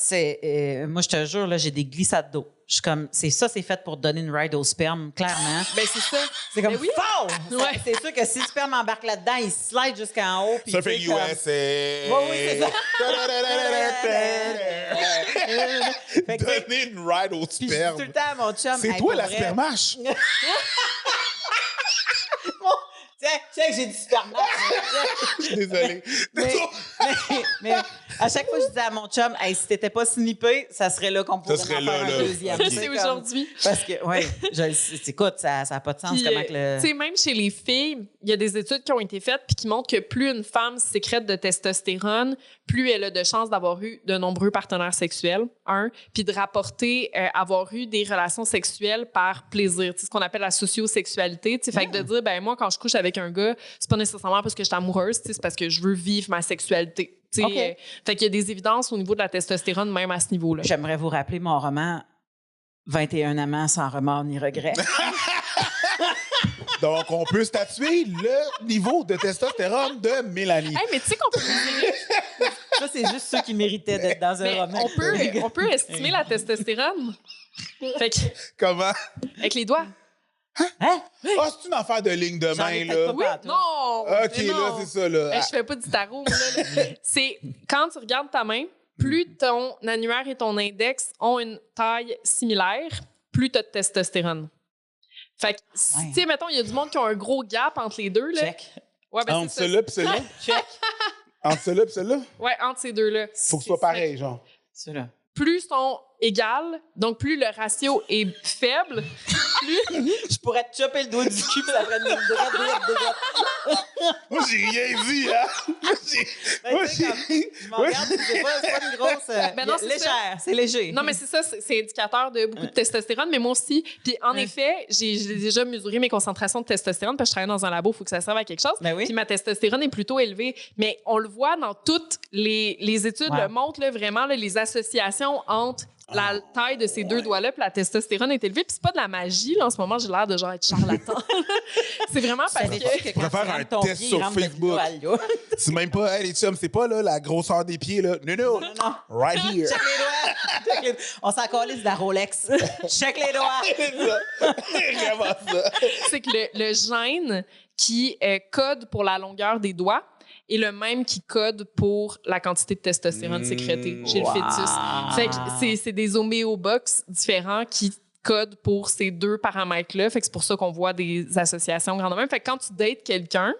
moi, je te jure, là, j'ai des glissades d'eau. Je suis comme, c'est fait pour donner une ride au sperme, clairement. C'est ça. C'est comme fort! Ouais. C'est sûr que si le sperme embarque là-dedans, il slide jusqu'à haut. Ça fait USA. Oui, c'est ça. Donner une ride au Puis sperme. tout le temps à mon chum. C'est toi la spermache. Tiens que j'ai du spermache. Je suis désolé. Mais à chaque fois, je disais à mon chum, hey, si t'étais pas snippé, ça serait là qu'on pourrait en faire un deuxième. C'est aujourd'hui. Parce que, écoute, ça n'a pas de sens. Même chez les filles, il y a des études qui ont été faites puis qui montrent que plus une femme sécrète de testostérone, plus elle a de chances d'avoir eu de nombreux partenaires sexuels, puis de rapporter avoir eu des relations sexuelles par plaisir. C'est ce qu'on appelle la sociosexualité. Fait que de dire, moi, quand je couche avec un gars, c'est pas nécessairement parce que je suis amoureuse, c'est parce que je veux vivre ma sexualité. Fait qu'il y a des évidences au niveau de la testostérone, même à ce niveau-là. J'aimerais vous rappeler mon roman 21 amants sans remords ni regrets. Donc, on peut statuer le niveau de testostérone de Mélanie. Hey, mais tu sais qu'on peut mesurer. Ça, c'est juste ceux qui méritaient d'être dans un Mais roman. on peut estimer la testostérone. Fait que, Comment? avec les doigts. Hein? Ah, c'est une affaire de ligne de J'en ai main, peut-être là. pas partout. Non! OK, mais non. là, c'est ça, là. Hey, je fais pas du tarot, moi, là. C'est quand tu regardes ta main, plus ton annulaire et ton index ont une taille similaire, plus tu as de testostérone. Fait que, tu sais, mettons, il y a du monde qui a un gros gap entre les deux, là. Check. Ouais, ben, Entre c'est ça. celui-là et celui-là? Check. Entre celui-là et celui-là? Ouais, entre ces deux-là. Faut que ce soit pareil, genre. C'est là. Plus sont égales, donc plus le ratio est faible, plus... Je pourrais te chopper le doigt du cul, puis ça ferait une ligne droite. Moi, j'ai rien dit, hein? Moi, j'ai... Je m'en regarde, c'est pas une grosse... Ben non, c'est légère, c'est léger. Non, mais c'est ça, c'est indicateur de beaucoup de testostérone, mais moi aussi. Puis en effet, j'ai déjà mesuré mes concentrations de testostérone parce que je travaille dans un labo, il faut que ça serve à quelque chose. Ben oui. Puis ma testostérone est plutôt élevée, mais on le voit dans toutes les études, le montrent là, vraiment là, les associations entre la taille de ces deux doigts-là puis la testostérone est élevée. Puis c'est pas de la magie, là, en ce moment, j'ai l'air de genre être charlatan. C'est vraiment parce que... pourrais faire un test sur Facebook. C'est même pas, hey, les chums, c'est pas là, la grosseur des pieds, là. Non. Right here. Check les doigts. On s'en calisse de la Rolex. Check les doigts. C'est ça. C'est vraiment ça. C'est que le gène qui code pour la longueur des doigts est le même qui code pour la quantité de testostérone sécrétée chez le fœtus. Fait que c'est des homéobox différents qui codent pour ces deux paramètres-là. Fait que c'est pour ça qu'on voit des associations grandement même. Fait que quand tu dates quelqu'un,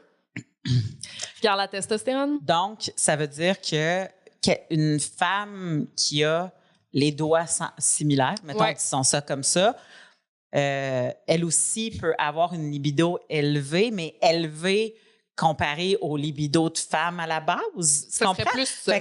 regarde la testostérone. Donc, ça veut dire qu'une femme qui a les doigts similaires, mettons, disons ça comme ça, elle aussi peut avoir une libido élevée, mais élevée comparé au libido de femmes à la base. Ça serait plus ça,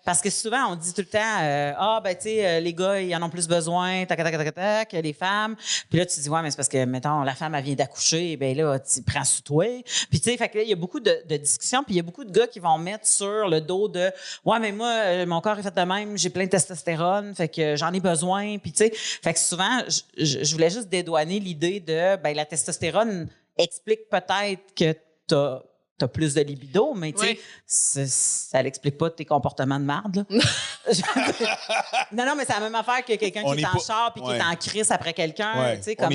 parce que souvent, on dit tout le temps, tu sais, les gars, ils en ont plus besoin, que les femmes. Puis là, tu dis, ouais, mais c'est parce que, mettons, la femme, elle vient d'accoucher, ben là, tu prends sous toi. Puis tu sais, fait que là, il y a beaucoup de discussions, puis il y a beaucoup de gars qui vont mettre sur le dos de, ouais, mais moi, mon corps est fait de même, j'ai plein de testostérone, fait que j'en ai besoin. Puis tu sais, fait que souvent, je voulais juste dédouaner l'idée de, ben la testostérone explique peut-être que t'as plus de libido, mais tu sais, ça l'explique pas tes comportements de marde, là. non, mais c'est la même affaire que quelqu'un qui est en char puis qui est en crise après quelqu'un, tu sais, comme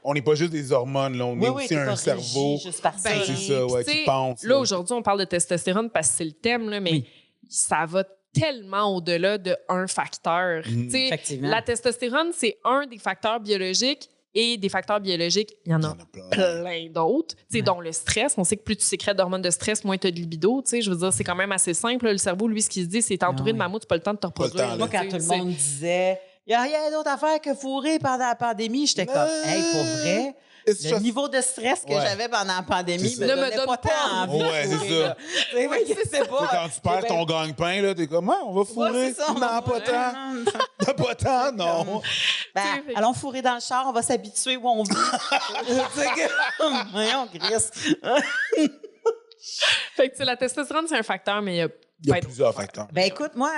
on n'est pas juste des hormones, là, on est aussi un cerveau. Juste par ça. C'est ça, qui pense. Là, aujourd'hui, on parle de testostérone parce que c'est le thème, là, mais ça va tellement au-delà d'un facteur. Effectivement. La testostérone, c'est un des facteurs biologiques. Et des facteurs biologiques, il y en a plein d'autres, dont le stress. On sait que plus tu sécrètes d'hormones de stress, moins tu as de libido. Je veux dire, c'est quand même assez simple. Là. Le cerveau, lui, ce qu'il se dit, c'est entouré de mammouths, tu n'as pas le temps de te reproduire. Moi, quand tout le monde disait « Il n'y a rien d'autre à faire que fourrer pendant la pandémie », j'étais comme « Hey, pour vrai ». Le niveau de stress que j'avais pendant la pandémie me donnait pas tant envie. Ouais, c'est ça. C'est pas. Quand tu perds ton gagne-pain, là, t'es comme, on va fourrer. Non, pas tant. T'as pas tant, non. Ben, allons fourrer dans le char, on va s'habituer où on vit. Voyons, Chris. Fait que la testostérone, c'est un facteur, mais il y a plusieurs facteurs. Ben écoute, moi,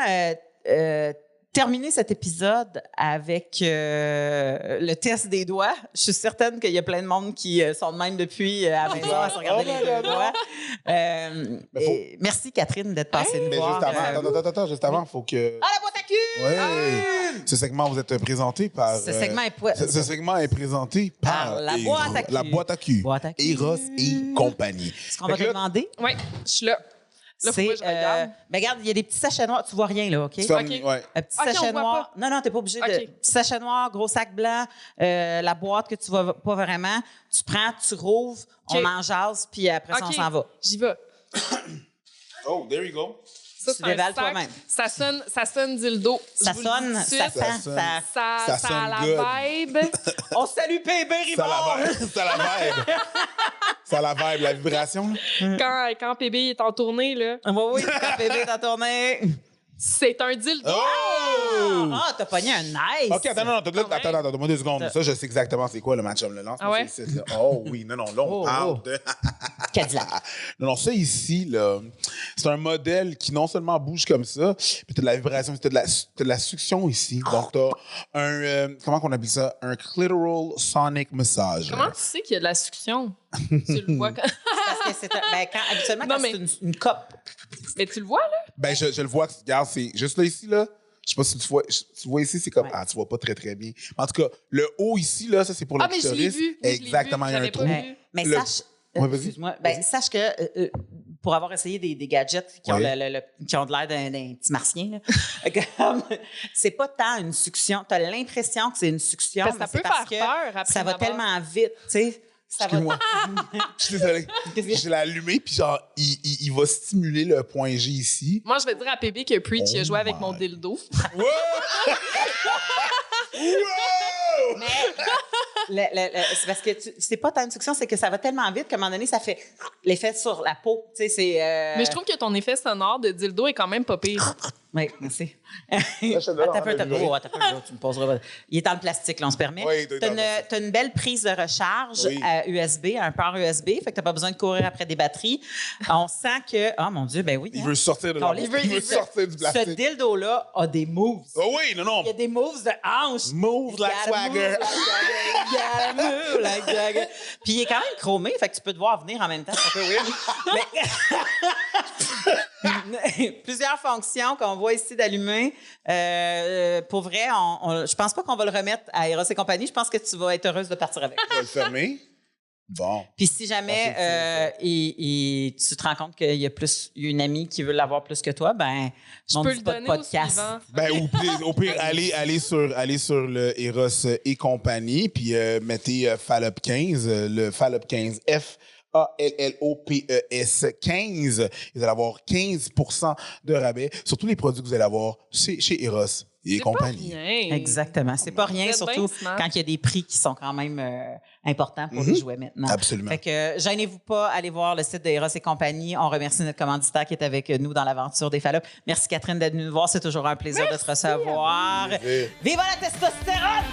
terminer cet épisode avec le test des doigts. Je suis certaine qu'il y a plein de monde qui sont de même depuis à la maison à se regarder les doigts. Merci, Catherine, d'être passée nous voir. Juste avant, il faut que... Ah, la boîte à cul! Oui! Ce segment vous êtes présenté par... Ce segment est présenté par la boîte à cul. La boîte à cul. Eros et compagnie. Est-ce qu'on va te demander? Oui, je suis là. C'est, ben regarde, il y a des petits sachets noirs. Tu vois rien, là, OK? Un petit sachet noir. Non, t'es pas obligé de... Petit sachet noir, gros sac blanc, la boîte que tu vois pas vraiment. Tu prends, tu rouvres, on en jase, puis après ça, on s'en va. J'y vais. Oh, there you go. Ça, tu dévales toi-même. Ça sonne dildo. Ça sonne, ça sent. Ça a la vibe. On salue PB Rivard! Ça la vibe. Ça la vibe, la vibration. Quand PB est en tournée, là. Oui, quand PB est en tournée. C'est un dildo. Oh! Ah, t'as pogné un nice. OK, attends, donne-moi 2 secondes. Ça, je sais exactement c'est quoi le match-up le lance. Ah ouais? Oh oui, non, là, on parle de... Cadillac. Non, ça ici, là, c'est un modèle qui non seulement bouge comme ça, mais t'as de la vibration, t'as de la succión ici. Donc, t'as un, comment qu'on appelle ça? Un clitoral sonic massage. Comment tu sais qu'il y a de la succión? Tu le vois quand... Parce que c'est habituellement, Non, quand mais- c'est une cope. Mais tu le vois, là? Ben, je le vois, regarde, c'est juste là, ici, là. Je sais pas si tu vois ici, c'est comme, Ouais. ah, tu vois pas très, très bien. En tout cas, le haut ici, là, ça, c'est pour le Ah, mais je l'ai clitoris. vu. Oui, je l'ai Exactement, vu, il y a un j'avais trou. pas vu. Mais Le- sache, Ouais, vas-y. excuse-moi, ben, sache que pour avoir essayé des gadgets qui ont, Ouais. qui ont de l'air d'un petit martien, là, comme, c'est pas tant une succion. Tu as l'impression que c'est une succion, Parce que mais ça c'est peut parce faire que peur après ça va d'abord. tellement vite, tu sais. Ça va. Excuse-moi. Je suis désolé. Je l'ai allumé, puis genre, il va stimuler le point G ici. Moi, je vais dire à PB que Preach il a Oh joué avec my. mon dildo. Wow! Wow! Mais c'est parce que c'est pas tant une succion, c'est que ça va tellement vite qu'à un moment donné, ça fait l'effet sur la peau. Tu sais, c'est. Mais je trouve que ton effet sonore de dildo est quand même pas pire. Oui, merci. je te donne Attends un peu, envie de vibrer. attends un peu, tu me poseras. Il est en plastique, là, on se permet. Oui, il est T'as en plastique. t'as une belle prise de recharge Oui. USB, un port USB, fait que t'as pas besoin de courir après des batteries. On sent que, oh mon Dieu, ben oui. Il hein. veut sortir de la Il il veut sortir du Ce plastique. dildo-là a des moves. Oh oui, non, non. Il y a des moves de hanche. Move like You gotta swagger. move like Jagger. You gotta move like Jagger. Puis il est quand même chromé, fait que tu peux te voir venir en même temps. C'est un peu weird. Mais plusieurs fonctions qu'on voit ici d'allumer. Pour vrai, je pense pas qu'on va le remettre à Eros et compagnie. Je pense que tu vas être heureuse de partir avec. Tu vas le fermer. Bon. Puis si jamais tu te rends compte qu'il y a une amie qui veut l'avoir plus que toi, ben Je peux le donner au suivant. Ben, au pire, allez sur le Eros et compagnie, puis mettez Fallop 15, le Fallop 15 FALLOPES 15. Vous allez avoir 15% de rabais sur tous les produits que vous allez avoir chez Eros et C'est pas compagnie. rien. Exactement. C'est pas rien, Vous êtes surtout bien smart. quand il y a des prix qui sont quand même importants pour les jouets maintenant. Absolument. Fait que gênez-vous pas, allez voir le site de Eros et compagnie. On remercie notre commanditaire qui est avec nous dans l'aventure des Fallops. Merci Catherine d'être venue nous voir. C'est toujours un plaisir de te recevoir. Plaisir. Viva la testostérone!